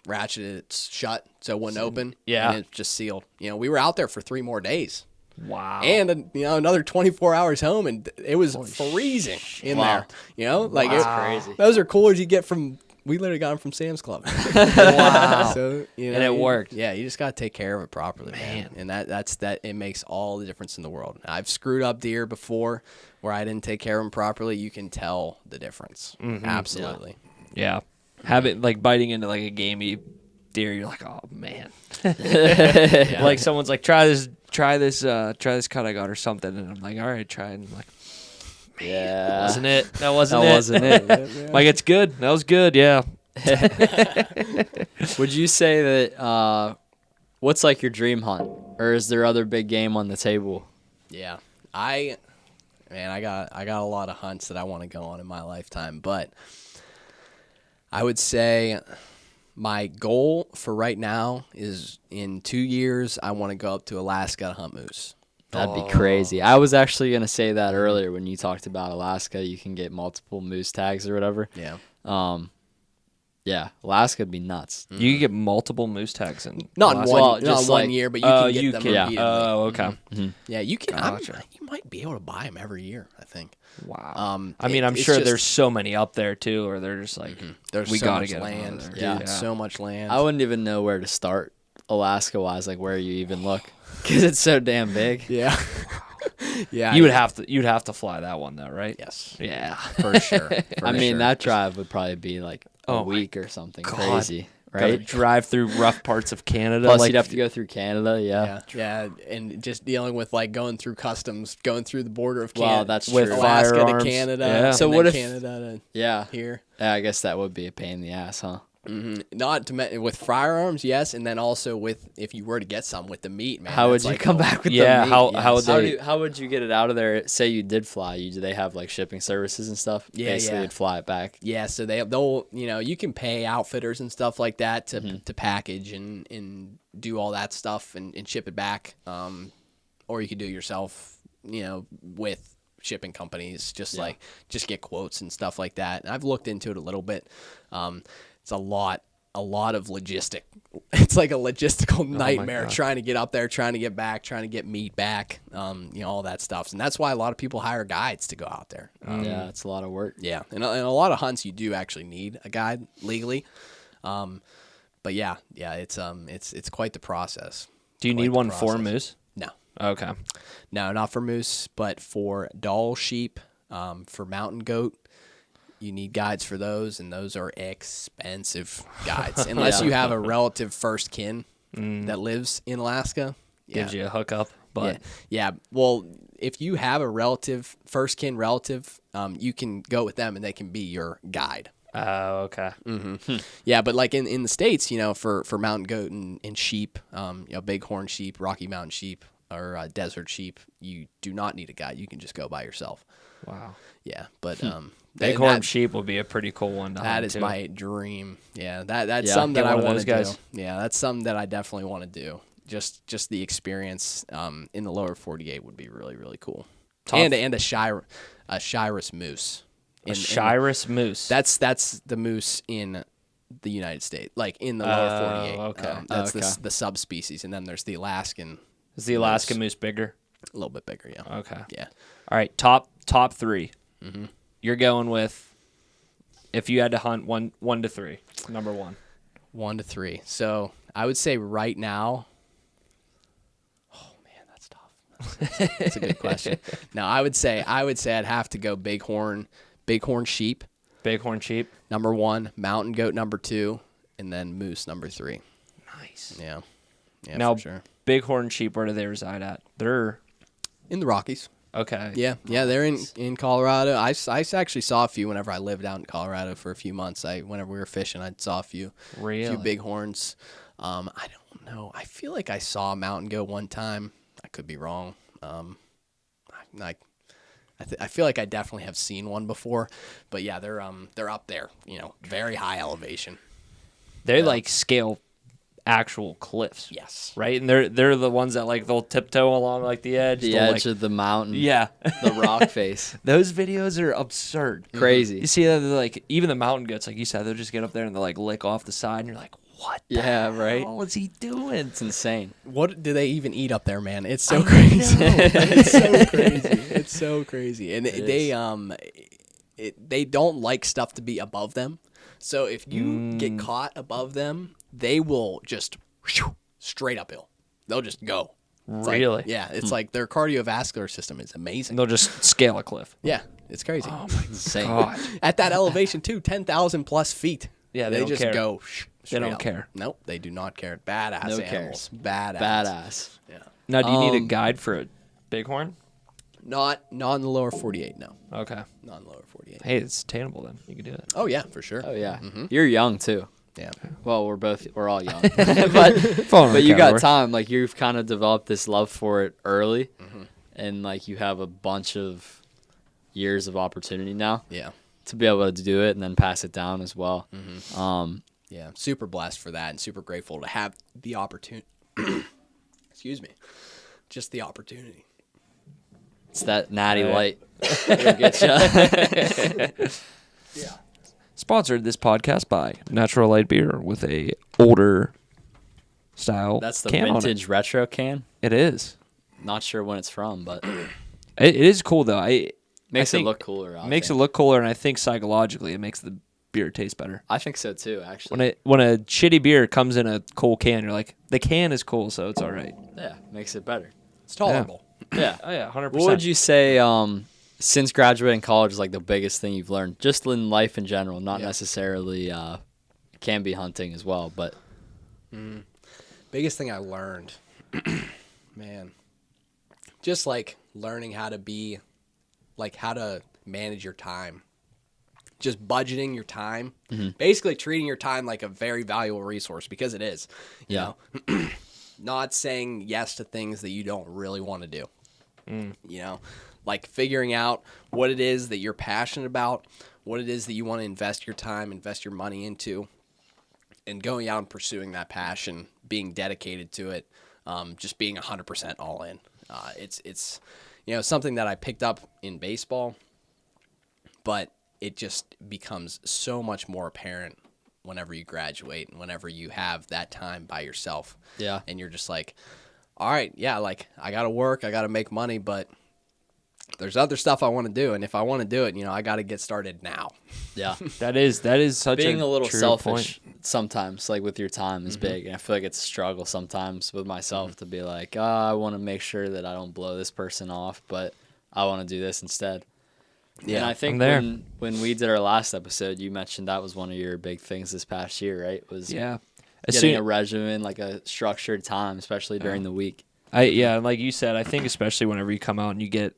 ratcheted it shut so it wouldn't open.
Yeah.
And it's just sealed. You know, we were out there for 3 more days.
Wow.
And you know, another 24 hours home, and it was freezing in there. You know, like
crazy.
Those are coolers you get from. We literally got them from Sam's Club.
Wow.
So you know,
And it worked.
Yeah, you just gotta take care of it properly, man. And that's it makes all the difference in the world. I've screwed up deer before where I didn't take care of them properly. You can tell the difference. Absolutely.
Yeah. Like biting into like a gamey deer, you're like, oh man. Like someone's like, try this cut I got or something, and I'm like, all right, try it. And I'm like,
Yeah.
wasn't it? That wasn't it. Like, it's good. That was good. Yeah.
Would you say that what's like your dream hunt, or is there other big game on the table?
Yeah. I got a lot of hunts that I want to go on in my lifetime, but I would say my goal for right now is in 2 years, I want to go up to Alaska to hunt moose.
That'd be crazy. I was actually going to say that earlier when you talked about Alaska. You can get multiple moose tags or whatever.
Yeah.
Yeah, Alaska would be nuts.
You can get multiple moose tags in.
Not in
Alaska.
one,
Well,
not
just
one
like-
year, but you can get them
yeah.
repeatedly.
Oh, okay.
Yeah, you can.
Gotcha.
You might be able to buy them every year, I think.
Wow. I mean, I'm
it's
sure
just-
there's so many up there too, or they're just like,
There's
we
so
gotta
much
get 'em out of
land.
there.
Dude,
Yeah.
so much land.
I wouldn't even know where to start Alaska-wise, like where you even look, because it's so damn big.
Yeah. Yeah.
You'd have to fly that one though, right?
Yes.
Yeah.
For sure. For
I mean,
sure.
that drive would probably be like a
Oh my
week or something
God.
crazy,
Gotta
right?
drive through rough parts of Canada.
Plus,
like,
you'd have to go through Canada,
Yeah, yeah, and just dealing with like going through customs, going through the border of
Wow,
Canada,
that's
with
true.
Alaska
firearms.
to Canada.
Yeah.
and
So
then
what if-
Canada
Yeah.
to here?
Yeah, I guess that would be a pain in the ass, huh?
Not to with firearms, yes, and then also with if you were to get some with the meat, man.
How would
that's
you
like,
come
oh,
back with
Yeah,
the meat?
how would they-
How would you get it out of there? Say you did fly, do they have like shipping services and stuff?
Yeah,
Basically,
yeah.
you'd fly it back.
Yeah, so they'll you can pay outfitters and stuff like that to package and do all that stuff and ship it back, or you could do it yourself, with shipping companies, just get quotes and stuff like that. And I've looked into it a little bit. It's a lot of logistic. It's like a logistical nightmare
God.
trying to get up there, trying to get back, trying to get meat back, all that stuff. And that's why a lot of people hire guides to go out there.
Yeah, it's a lot of work.
Yeah, and a lot of hunts you do actually need a guide legally, but yeah, it's quite the process.
do you
Quite
need
the
one for
process.
moose?
No,
Okay.
no, not for moose, but for Dall sheep, for mountain goat, you need guides for those, and those are expensive guides unless
Yeah.
you have a relative first kin that lives in Alaska. Yeah.
Gives you a hookup, but
Yeah. Well, if you have a relative, first kin relative, you can go with them and they can be your guide.
okay.
Yeah, but like in the States, for mountain goat and sheep, bighorn sheep, Rocky Mountain sheep, or desert sheep, you do not need a guide. You can just go by yourself.
Wow.
Yeah, but
Bighorn
that-
sheep would be a pretty cool one to
that
hunt
is
too.
my dream. Yeah, that's
Yeah,
something
get
that I
one of
want
those
to
guys.
do. Yeah, that's something that I definitely want to do. Just the experience in the lower 48 would be really, really cool.
Top-
And a Shiras moose.
A Shiras moose.
That's the moose in the United States, like in the lower 48.
okay.
That's
Okay.
the subspecies, and then there's the Alaskan,
Is the Alaska moose bigger?
a little bit bigger. Yeah.
Okay.
Yeah.
All right. Top 3. You're going with, if you had to hunt one to 3, number 1.
1 to 3. So I would say right now. Oh man, that's tough. That's a good question. No, I would say I'd have to go bighorn sheep,
Bighorn sheep.
number 1, mountain goat number 2, and then moose number 3.
Nice.
Yeah. Yeah,
Now,
for sure.
bighorn sheep, where do they reside at? They're
In the Rockies.
okay.
Yeah, they're in Colorado. I actually saw a few whenever I lived out in Colorado for a few months. Whenever we were fishing, I saw a few
Really?
bighorns. I don't know. I feel like I saw a mountain goat one time. I could be wrong. I feel like I definitely have seen one before, but yeah, they're up there. Very high elevation.
They like scale actual cliffs.
Yes.
Right, and they're the ones that like they'll tiptoe along like the edge.
The
They'll,
edge
like,
of the mountain,
yeah.
the rock face.
Those videos are absurd.
Crazy.
You see that they're like even the mountain goats, like you said, they'll just get up there and they'll like lick off the side, and you're like, what
Yeah,
the
right?
hell is he doing?
It's insane.
What do they even eat up there, man? It's so crazy. It's so crazy. It's so crazy. And they don't like stuff to be above them. So if you get caught above them, they will just straight uphill. They'll just go. It's
Really?
Like, yeah, it's like their cardiovascular system is amazing.
They'll just scale a cliff.
Yeah, it's crazy.
Oh my
Insane.
god!
At that elevation too, 10,000 plus feet.
Yeah, they don't
just
care.
go.
They don't
up.
care.
Nope, they do not care. Badass
No
animals.
cares.
Badass.
Badass.
Yeah.
Now, do you need a guide for a bighorn?
Not in the lower 48. No,
Okay.
not in the lower 48.
Hey, it's attainable then. You can do it.
Oh yeah, for sure.
Oh yeah. You're young too.
Yeah.
Well, we're all young, but you got time. Like you've kind of developed this love for it early, and like you have a bunch of years of opportunity now
Yeah.
to be able to do it and then pass it down as well.
Yeah. Super blessed for that, and super grateful to have the opportunity. Excuse me. Just the opportunity.
It's that natty
Right.
light. It'll get ya.
Yeah.
Sponsored this podcast by Natural Light Beer with a older style.
That's the
can on it.
vintage retro can.
It is.
Not sure when it's from, but
It is cool though.
makes
I
it
think
look cooler.
Makes it look cooler, and I think psychologically it makes the beer taste better.
I think so too. Actually,
When a shitty beer comes in a cool can, you're like, the can is cool, so it's all right.
yeah, makes it better.
It's tolerable.
Yeah.
Oh yeah, 100%.
What would you say? Since graduating college is like the biggest thing you've learned, just in life in general, not necessarily can be hunting as well, but
Biggest thing I learned, man, just like learning how to be, like how to manage your time. Just budgeting your time, basically treating your time like a very valuable resource because it is. You know? Not saying yes to things that you don't really want to do. You know, like figuring out what it is that you're passionate about, what it is that you want to invest your time, invest your money into, and going out and pursuing that passion, being dedicated to it, just being 100% all in. It's you know, something that I picked up in baseball, but it just becomes so much more apparent whenever you graduate and whenever you have that time by yourself.
Yeah.
And you're just like, all right, yeah, like I got to work, I got to make money, but there's other stuff I want to do. And if I want to do it, you know, I got to get started now.
yeah,
That is such
being a little
true
selfish
point.
sometimes, like with your time, is big, and I feel like it's a struggle sometimes with myself to be like, I want to make sure that I don't blow this person off, but I want to do this instead.
Yeah,
and I think
I'm there.
when we did our last episode, you mentioned that was one of your big things this past year, right? Was
Yeah.
getting a regimen, like a structured time, especially during the week.
Like you said, I think especially whenever you come out and you get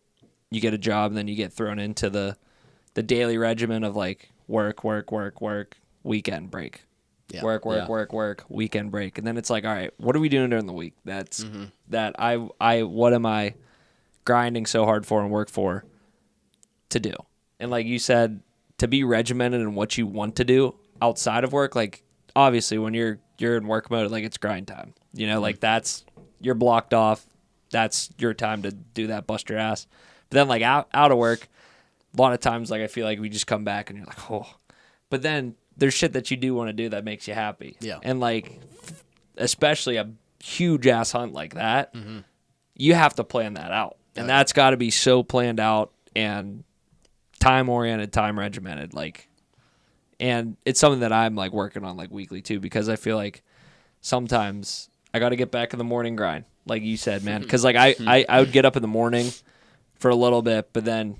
a job and then you get thrown into the daily regimen of like work, weekend break.
Yeah.
Work, weekend break. And then it's like, all right, what are we doing during the week? That's that what am I grinding so hard for and work for to do? And like you said, to be regimented in what you want to do outside of work, like obviously when you're in work mode, like it's grind time. You know, like you're blocked off. That's your time to do that, bust your ass. But then like out of work, a lot of times like I feel like we just come back and you're like, oh. But then there's shit that you do want to do that makes you happy.
Yeah.
And like especially a huge ass hunt like that, you have to plan that out. And that's got to be so planned out and time oriented, time regimented, like. And it's something that I'm like working on like weekly too, because I feel like sometimes I got to get back in the morning grind, like you said, man. Because like I would get up in the morning for a little bit, but then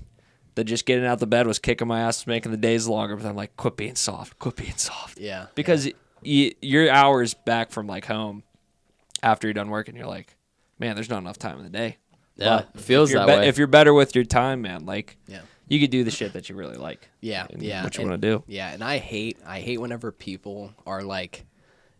the just getting out the bed was kicking my ass, making the days longer. But I'm like, quit being soft.
Yeah.
Because your hours back from like home after you're done working, you're like, man, there's not enough time in the day.
Yeah,
But
it feels
if you're
that way.
If you're better with your time, man, like
Yeah.
you could do the shit that you really like.
Yeah.
and
Yeah.
what you want to do.
Yeah, and I hate whenever people are like,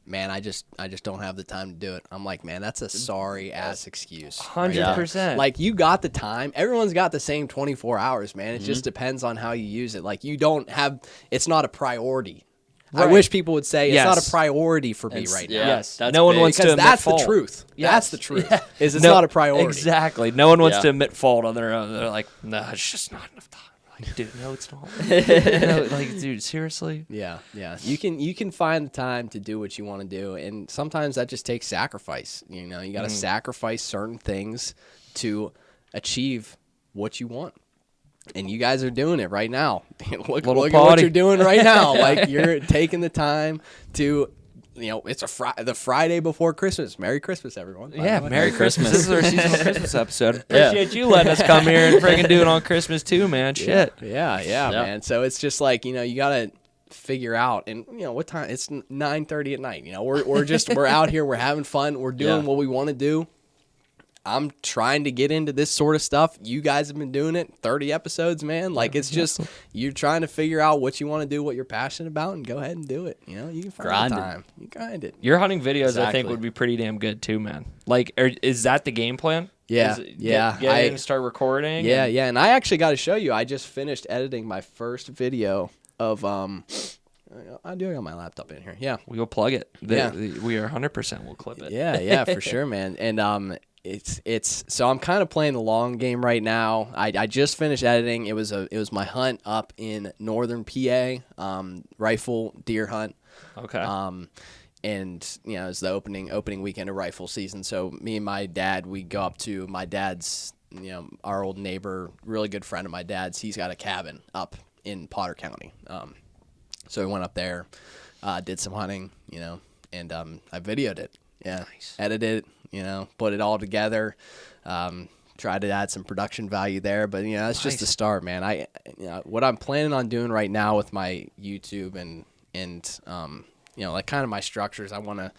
man, I just don't have the time to do it. I'm like, man, that's a sorry ass excuse.
100%.
Like, you got the time. Everyone's got the same 24 hours, man. It just depends on how you use it. Like, you don't have, it's not a priority. I
Right.
wish people would say it's not
Yes.
a priority for me
It's-
right
yeah,
now.
Yes.
that's
No one
big.
wants to
Because
admit
that's the
fault.
truth.
Yes.
That's the truth.
Yeah.
Is it's
No,
not a priority.
Exactly. No one wants
Yeah.
to admit fault on their own. They're like, no, it's just not enough time. Like, dude, no, it's not. No, like, dude, seriously.
Yeah. You can find the time to do what you want to do, and sometimes that just takes sacrifice. You know, you got to sacrifice certain things to achieve what you want. And you guys are doing it right now. look at what you're doing right now. Like, you're taking the time to, you know, it's the Friday before Christmas. Merry Christmas, everyone.
Yeah, Merry Christmas.
Christmas.
This is our seasonal Christmas episode. Appreciate you letting us come here and freaking do it on Christmas too, man. Shit.
Yeah, man. So it's just like, you know, you got to figure out, and, you know, what time? It's 9:30 at night. You know, we're out here. We're having fun. We're doing what we want to do. I'm trying to get into this sort of stuff. You guys have been doing it 30 episodes, man. Like, it's just, you're trying to figure out what you want to do, what you're passionate about, and go ahead and do it. You know, you can find the time. You grind it.
Your hunting videos, I think, would be pretty damn good too, man. Like, is that the game plan?
Yeah.
Get in and start recording?
Yeah. And I actually got to show you, I just finished editing my first video of, I do got my laptop in here. Yeah.
We'll plug it. We are 100%. We'll clip it.
Yeah, for sure, man. And, it's so I'm kind of playing the long game right now. I just finished editing. It was my hunt up in northern PA, rifle deer hunt.
Okay.
And, you know, it's the opening weekend of rifle season. So me and my dad, we go up to my dad's, you know, our old neighbor, really good friend of my dad's. He's got a cabin up in Potter County. So we went up there, did some hunting, you know, and I videoed it. Yeah. Nice. Edited it. You know, put it all together, try to add some production value there. But, you know, it's just the start, man. What I'm planning on doing right now with my YouTube and you know, like kind of my structures, I want to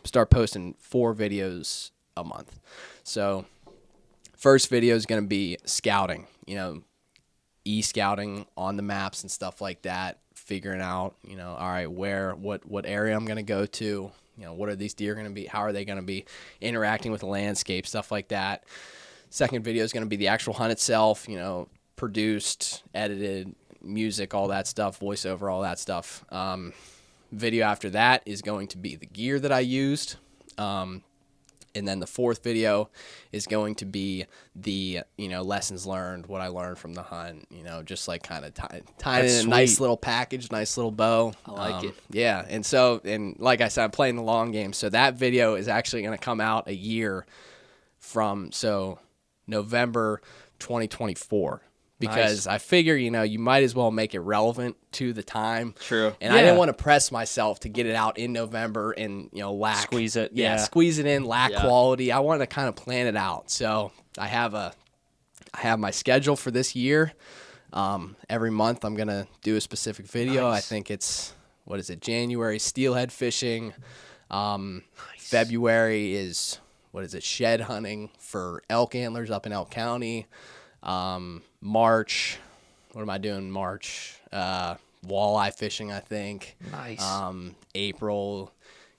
start posting 4 videos a month. So first video is going to be scouting, you know, e-scouting on the maps and stuff like that, figuring out, you know, all right, what area I'm going to go to. You know, what are these deer going to be? How are they going to be interacting with the landscape, stuff like that. Second video is going to be the actual hunt itself, you know, produced, edited, music, all that stuff, voiceover, all that stuff. Video after that is going to be the gear that I used. And then the fourth video is going to be the, you know, lessons learned, what I learned from the hunt, you know, just like kind of tying in a nice little package, nice little bow.
I like it.
Yeah. And like I said, I'm playing the long game. So that video is actually going to come out a year from, November 2024. Because I figure, you know, you might as well make it relevant to the time.
True.
And I didn't want to press myself to get it out in November and, you know, lack.
Squeeze it.
Yeah, squeeze it in, lack quality. I wanted to kind of plan it out. So I have my schedule for this year. Every month I'm going to do a specific video. Nice. I think it's, January, steelhead fishing. February is, shed hunting for elk antlers up in Elk County. March, what am I doing in March? Walleye fishing, I think.
Nice.
April,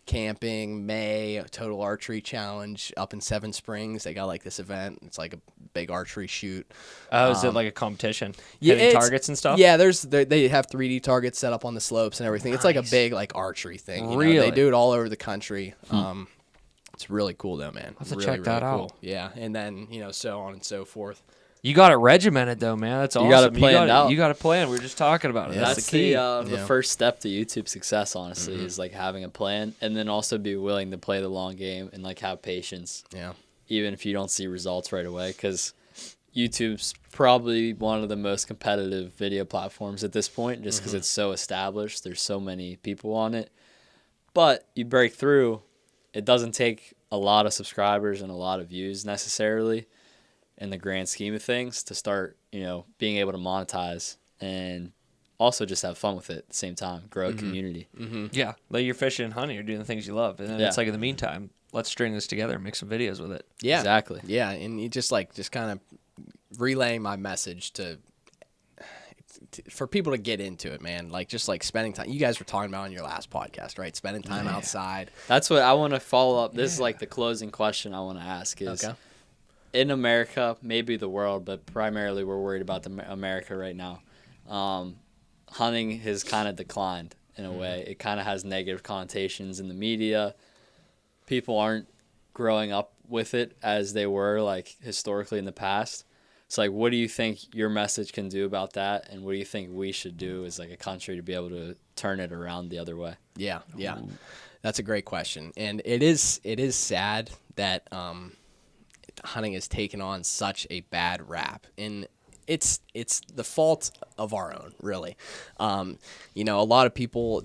camping. May, total archery challenge up in Seven Springs. They got like this event. It's like a big archery shoot.
Oh, is it like a competition?
Yeah,
hitting targets and stuff?
Yeah, they have 3D targets set up on the slopes and everything. Nice. It's like a big like archery thing.
Really?
They do it all over the country. It's really cool though, man.
I'll have to check that out.
Cool. Yeah, and then, you know, so on and so forth.
You got it regimented though, man. That's awesome.
You got it planned out.
You got it planned. We were just talking about it.
That's
the key.
The first step to YouTube success, honestly, is like having a plan, and then also be willing to play the long game and like have patience.
Yeah.
Even if you don't see results right away, because YouTube's probably one of the most competitive video platforms at this point, just because it's so established. There's so many people on it. But you break through, it doesn't take a lot of subscribers and a lot of views necessarily in the grand scheme of things to start, you know, being able to monetize and also just have fun with it at the same time, grow a community.
Yeah, like you're fishing and hunting, you're doing the things you love, and then it's like in the meantime, let's string this together and make some videos with it.
Yeah,
exactly.
Yeah, and you just kind of relaying my message for people to get into it, man. Like just like spending time. You guys were talking about on your last podcast, right? Spending time outside.
That's what I want to follow up. This is like the closing question I want to ask is, in America, maybe the world, but primarily we're worried about America right now. Hunting has kind of declined in a way. It kind of has negative connotations in the media. People aren't growing up with it as they were like historically in the past. So, like, what do you think your message can do about that? And what do you think we should do as, like, a country to be able to turn it around the other way?
Yeah. That's a great question. And it is sad that hunting has taken on such a bad rap. And it's the fault of our own, really. You know, a lot of people,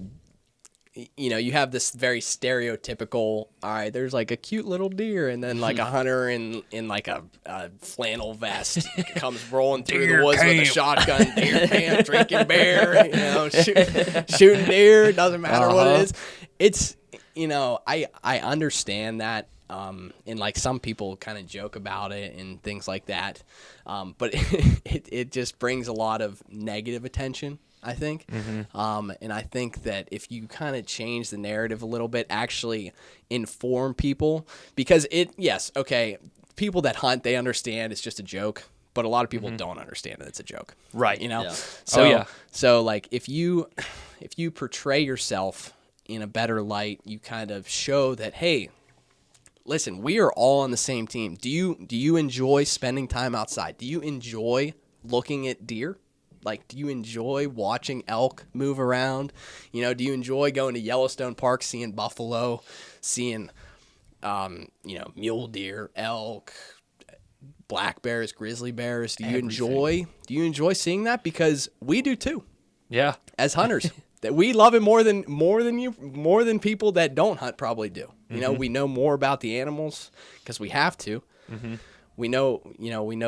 you know, you have this very stereotypical, all right, there's like a cute little deer, and then like a hunter in like a flannel vest comes rolling through the woods with a shotgun, deer camp, drinking beer, you know, shooting deer, doesn't matter what it is. It's, you know, I understand that. And like some people kind of joke about it and things like that. But it just brings a lot of negative attention, I think. And I think that if you kind of change the narrative a little bit, actually inform people, because people that hunt, they understand it's just a joke, but a lot of people don't understand that it's a joke.
Right.
You know?
Yeah.
So like if you portray yourself in a better light, you kind of show that, hey, listen, we are all on the same team. Do you enjoy spending time outside? Do you enjoy looking at deer? Like, do you enjoy watching elk move around? You know, do you enjoy going to Yellowstone Park, seeing buffalo, seeing, you know, mule deer, elk, black bears, grizzly bears? Do you enjoy seeing that? Because we do too.
Yeah.
As hunters. That we love it more than people that don't hunt probably do. You know, we know more about the animals because we have to. We know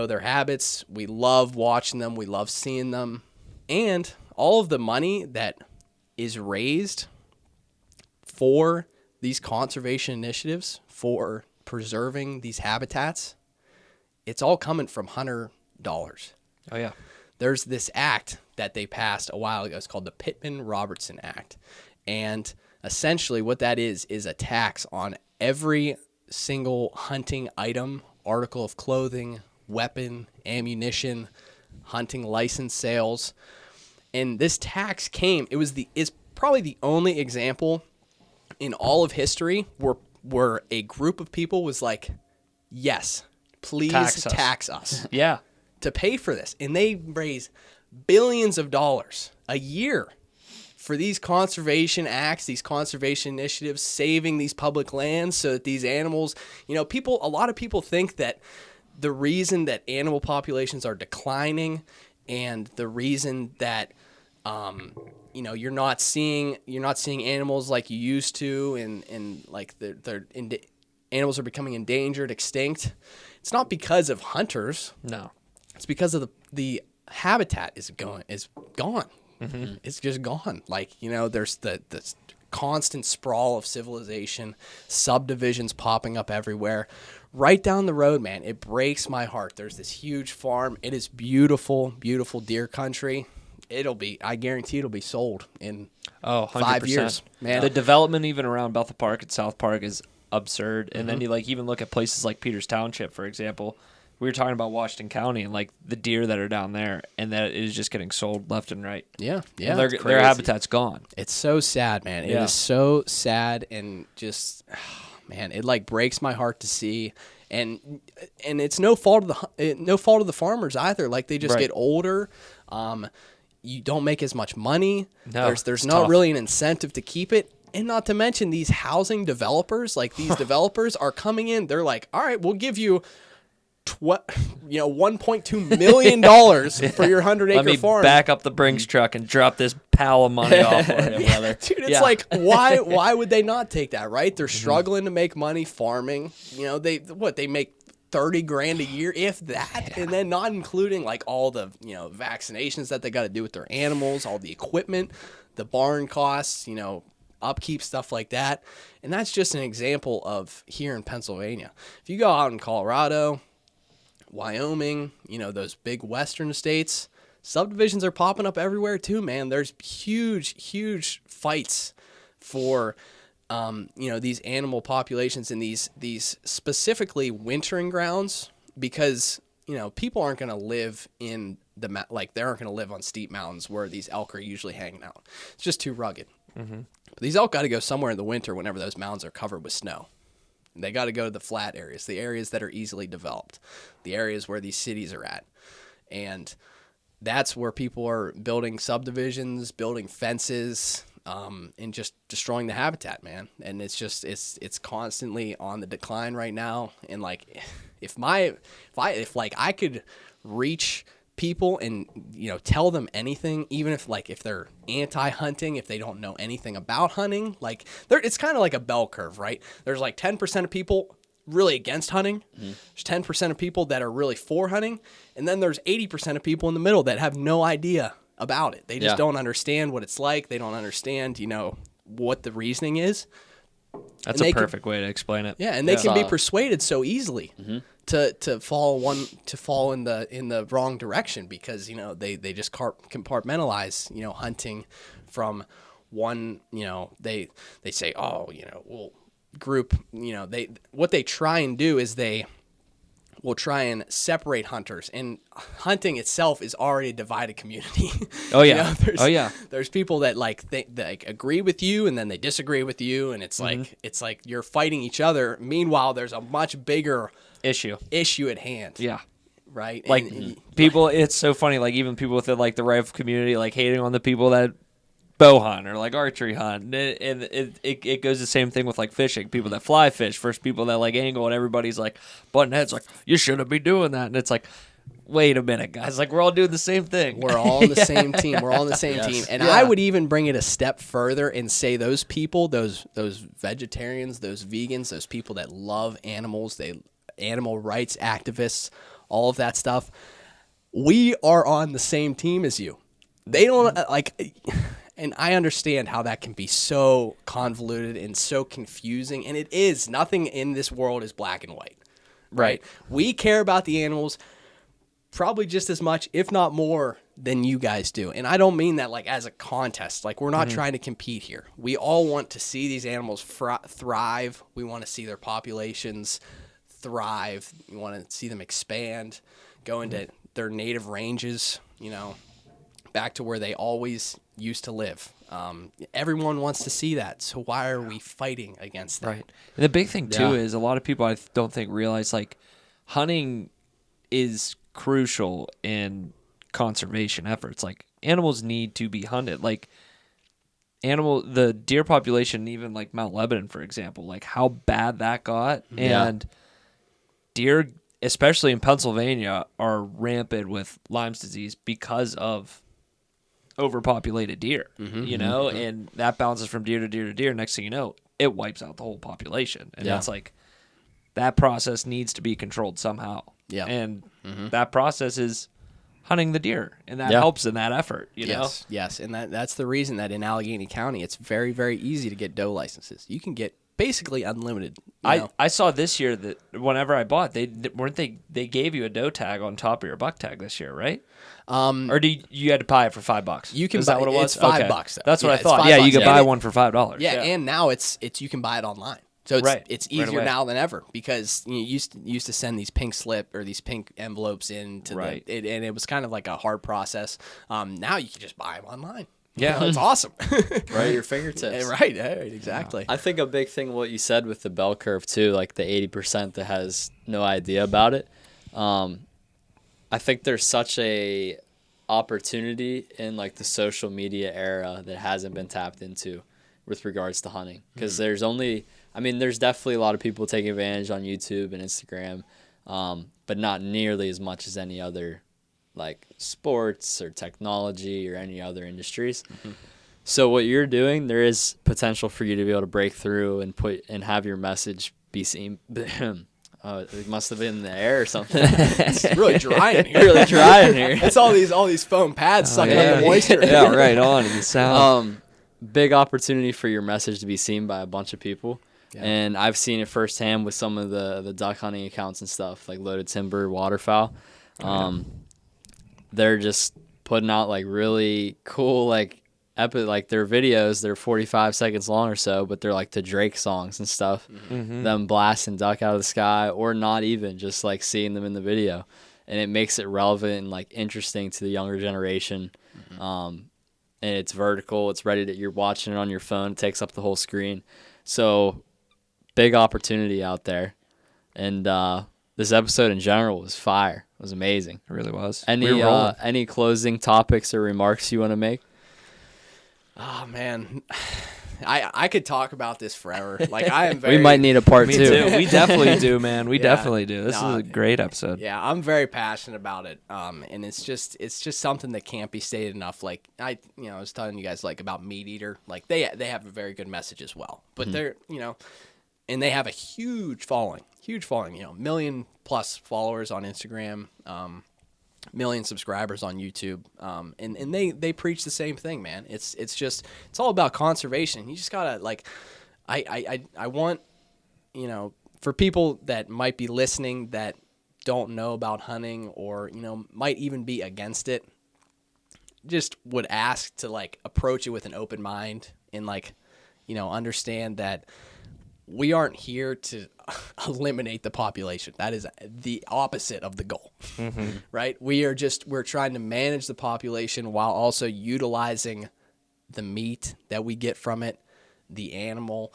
their habits. We love watching them. We love seeing them. And all of the money that is raised for these conservation initiatives, for preserving these habitats, it's all coming from hunter dollars.
Oh, yeah.
There's this act that they passed a while ago. It's called the Pittman-Robertson Act. And essentially what that is a tax on every single hunting item, article of clothing, weapon, ammunition, hunting license sales. And this tax is probably the only example in all of history where a group of people was like, yes, please tax us.
Yeah.
To pay for this. And they raise billions of dollars a year for these conservation acts, these conservation initiatives, saving these public lands so that these animals, you know, a lot of people think that the reason that animal populations are declining and the reason that, you know, you're not seeing animals like you used to, and like animals are becoming endangered, extinct. It's not because of hunters.
No.
It's because of the habitat is gone. It's just gone. Like, you know, there's the constant sprawl of civilization, subdivisions popping up everywhere. Right down the road, man, it breaks my heart. There's this huge farm. It is beautiful, beautiful deer country. I guarantee it'll be sold in 5 years, man.
The development even around Bethel Park and South Park is absurd. And then you like even look at places like Peters Township, for example. We were talking about Washington County and like the deer that are down there, and that it is just getting sold left and right.
Yeah.
And their habitat's gone.
It's so sad, man. It is so sad, and just, man, it like breaks my heart to see. And it's no fault of the farmers either. Like, they just get older. You don't make as much money.
No,
there's not really an incentive to keep it. And not to mention these housing developers, like these developers are coming in. They're like, all right, we'll give you $1.2 million for your 100-acre
farm. Let me
farm.
back up the Brinks truck and drop this pile of money off for you, brother.
Dude, it's like, why would they not take that, right? They're struggling to make money farming. You know, they make $30,000 a year, if that, and then not including like all the, you know, vaccinations that they got to do with their animals, all the equipment, the barn costs, you know, upkeep, stuff like that. And that's just an example of here in Pennsylvania. If you go out in Colorado, Wyoming, you know, those big western states, subdivisions are popping up everywhere too, man. There's huge fights for, you know, these animal populations in these specifically wintering grounds, because, you know, people aren't going to live in they aren't going to live on steep mountains where these elk are usually hanging out. It's just too rugged. But these elk got to go somewhere in the winter whenever those mountains are covered with snow. They got to go to the flat areas, the areas that are easily developed, the areas where these cities are at. And that's where people are building subdivisions, building fences, and just destroying the habitat, man. And it's constantly on the decline right now. And like, if I could reach people and, you know, tell them anything, even if they're anti-hunting, if they don't know anything about hunting, like it's kind of like a bell curve, right? There's like 10% of people really against hunting. There's 10% of people that are really for hunting. And then there's 80% of people in the middle that have no idea about it. They just don't understand what it's like. They don't understand, you know, what the reasoning is.
That's a perfect way to explain it.
Yeah, and they can be persuaded so easily to fall in the wrong direction, because, you know, they just compartmentalize, you know, hunting from one, you know, they say, oh, you know, well, group, you know, what they try and do is they will try and separate hunters, and hunting itself is already a divided community.
Oh yeah.
You know, there's people that like agree with you, and then they disagree with you, and it's like you're fighting each other. Meanwhile, there's a much bigger issue at hand.
Yeah.
Right.
Like people, it's so funny. Like even people within like the rifle community, like hating on the people that bow hunt or like archery hunt, and it goes the same thing with like fishing. People that fly fish versus people that like angle, and everybody's like butting heads like, you shouldn't be doing that. And it's like, wait a minute, guys, like we're all doing the same thing.
We're all on the same team. We're all on the same team. And I would even bring it a step further and say those people, those vegetarians, those vegans, those people that love animals, animal rights activists, all of that stuff, we are on the same team as you. They don't like. And I understand how that can be so convoluted and so confusing. And it is. Nothing in this world is black and white. Right? We care about the animals probably just as much, if not more, than you guys do. And I don't mean that like as a contest. Like, we're not trying to compete here. We all want to see these animals thrive. We want to see their populations thrive. We want to see them expand, go into their native ranges, you know, back to where they always used to live. Everyone wants to see that. So why are we fighting against that?
Right. And the big thing too is a lot of people I don't think realize like hunting is crucial in conservation efforts. Like animals need to be hunted. Like the deer population, even like Mount Lebanon, for example, like how bad that got. And deer, especially in Pennsylvania, are rampant with Lyme's disease because of overpopulated deer, you know, and that bounces from deer to deer to deer. Next thing you know, it wipes out the whole population. And that's like, that process needs to be controlled somehow. Yeah. And that process is hunting the deer, and that helps in that effort, you know?
Yes. And that's the reason that in Allegheny County, it's very, very easy to get doe licenses. You can get basically unlimited.
I saw this year that whenever I bought, they gave you a doe tag on top of your buck tag this year, right? Or you had to buy it for $5?
You can.
Is that what it was?
It's $5. Though.
That's what I thought. Yeah, you could buy one for $5.
Yeah, and now it's you can buy it online. So it's easier now than ever, because you used to send these pink slip or these pink envelopes in to and it was kind of like a hard process. Now you can just buy them online.
Yeah,
it's awesome.
Right at your fingertips.
Right, exactly.
I think a big thing what you said with the bell curve too, like the 80% that has no idea about it. I think there's such a opportunity in like the social media era that hasn't been tapped into with regards to hunting, because there's definitely a lot of people taking advantage on YouTube and Instagram, but not nearly as much as any other like sports or technology or any other industries. So what you're doing, there is potential for you to be able to break through and have your message be seen. It must have been in the air or something.
It's really dry in here.
Really dry in here.
It's all these foam pads sucking on the moisture.
Yeah, right on. The sound.
Big opportunity for your message to be seen by a bunch of people. Yeah. And I've seen it firsthand with some of the duck hunting accounts and stuff, like Loaded Timber, Waterfowl. They're just putting out like really cool, like epic, like their videos. They're 45 seconds long or so, but they're like the Drake songs and stuff. Them blasting duck out of the sky, or not even, just like seeing them in the video, and it makes it relevant and like interesting to the younger generation. And it's vertical. It's ready that you're watching it on your phone. It takes up the whole screen. So big opportunity out there. And this episode in general was fire. It was amazing.
It really was.
Any closing topics or remarks you want to make?
Oh man, I could talk about this forever. Like I am very.
We might need a part
Me
two.
too. We definitely do, man. We
Yeah.
definitely do. This
No,
is a great episode.
Yeah, I'm very passionate about it. And it's just something that can't be stated enough. Like I was telling you guys like about Meat Eater. Like they have a very good message as well. But they're and they have a huge following. Million plus followers on Instagram. Million subscribers on YouTube, and they preach the same thing, man. It's all about conservation. You just gotta like, I want, for people that might be listening that don't know about hunting or might even be against it, just would ask to like approach it with an open mind and like, understand that we aren't here to eliminate the population. That is the opposite of the goal, right? We're trying to manage the population while also utilizing the meat that we get from it, the animal.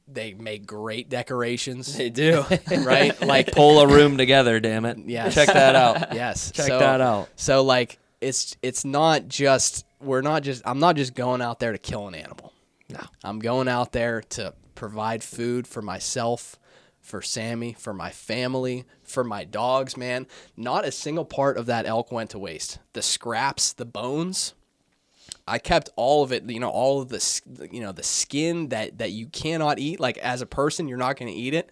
They make great decorations.
They do.
Right? Like
Pull a room together, damn it.
Yes.
Check that out.
yes.
Check that out.
So like it's not just I'm not just going out there to kill an animal.
No.
I'm going out there to provide food for myself, for Sammy, for my family, for my dogs, man. Not a single part of that elk went to waste. The scraps, the bones, I kept all of it, all of the skin that you cannot eat. Like as a person, you're not going to eat it.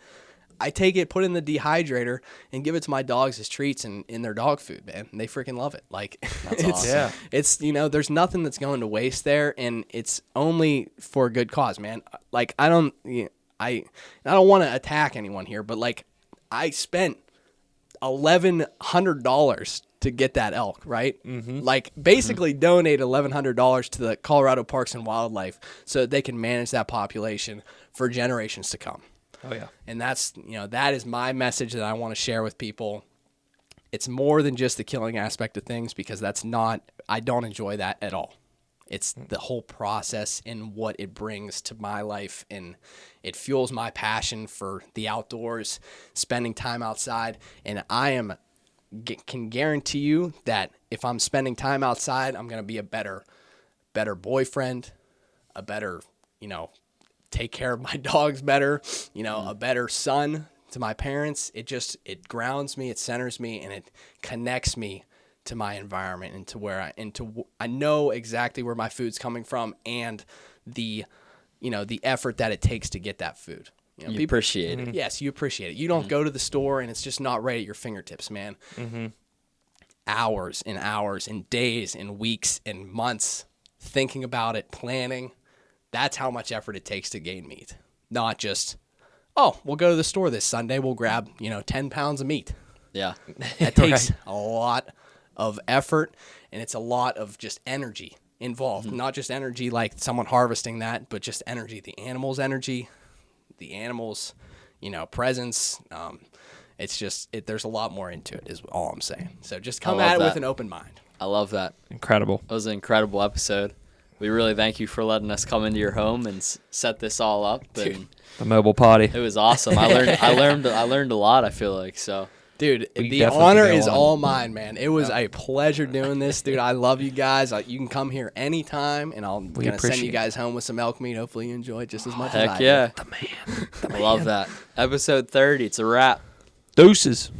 I take it, put it in the dehydrator, and give it to my dogs as treats and in their dog food, man. And they freaking love it. Like
That's awesome.
it's there's nothing that's going to waste there, and it's only for a good cause, man. Like I don't want to attack anyone here, but like I spent $1,100 to get that elk, right? Like basically donate $1,100 to the Colorado Parks and Wildlife so that they can manage that population for generations to come.
Oh, yeah.
And that's, that is my message that I want to share with people. It's more than just the killing aspect of things because I don't enjoy that at all. It's the whole process and what it brings to my life, and it fuels my passion for the outdoors, spending time outside, and I can guarantee you that if I'm spending time outside, I'm going to be a better boyfriend, a better, take care of my dogs better, a better son to my parents. It grounds me, it centers me, and it connects me to my environment and to where I know exactly where my food's coming from and the effort that it takes to get that food.
You appreciate it.
Yes, you appreciate it. You don't go to the store and it's just not right at your fingertips, man. Hours and hours and days and weeks and months thinking about it, planning. That's how much effort it takes to gain meat. Not just, we'll go to the store this Sunday. We'll grab, 10 pounds of meat.
Yeah.
That takes a lot of effort, and it's a lot of just energy involved. Not just energy like someone harvesting that, but just energy, the animal's presence. It's just, there's a lot more into it is all I'm saying. So just come at it with an open mind.
I love that.
Incredible.
It was an incredible episode. We really thank you for letting us come into your home and set this all up. And
The mobile potty.
it was awesome. I learned a lot, I feel like. So
Dude,
We
the
definitely
honor
go
is
on.
all mine, man. It was a pleasure doing this, dude. I love you guys. You can come here anytime, and I'm going to send
appreciate
you guys home with some elk meat. Hopefully you enjoy it just as much as
heck
I
yeah.
The man.
I love that. Episode 30. It's a wrap.
Deuces.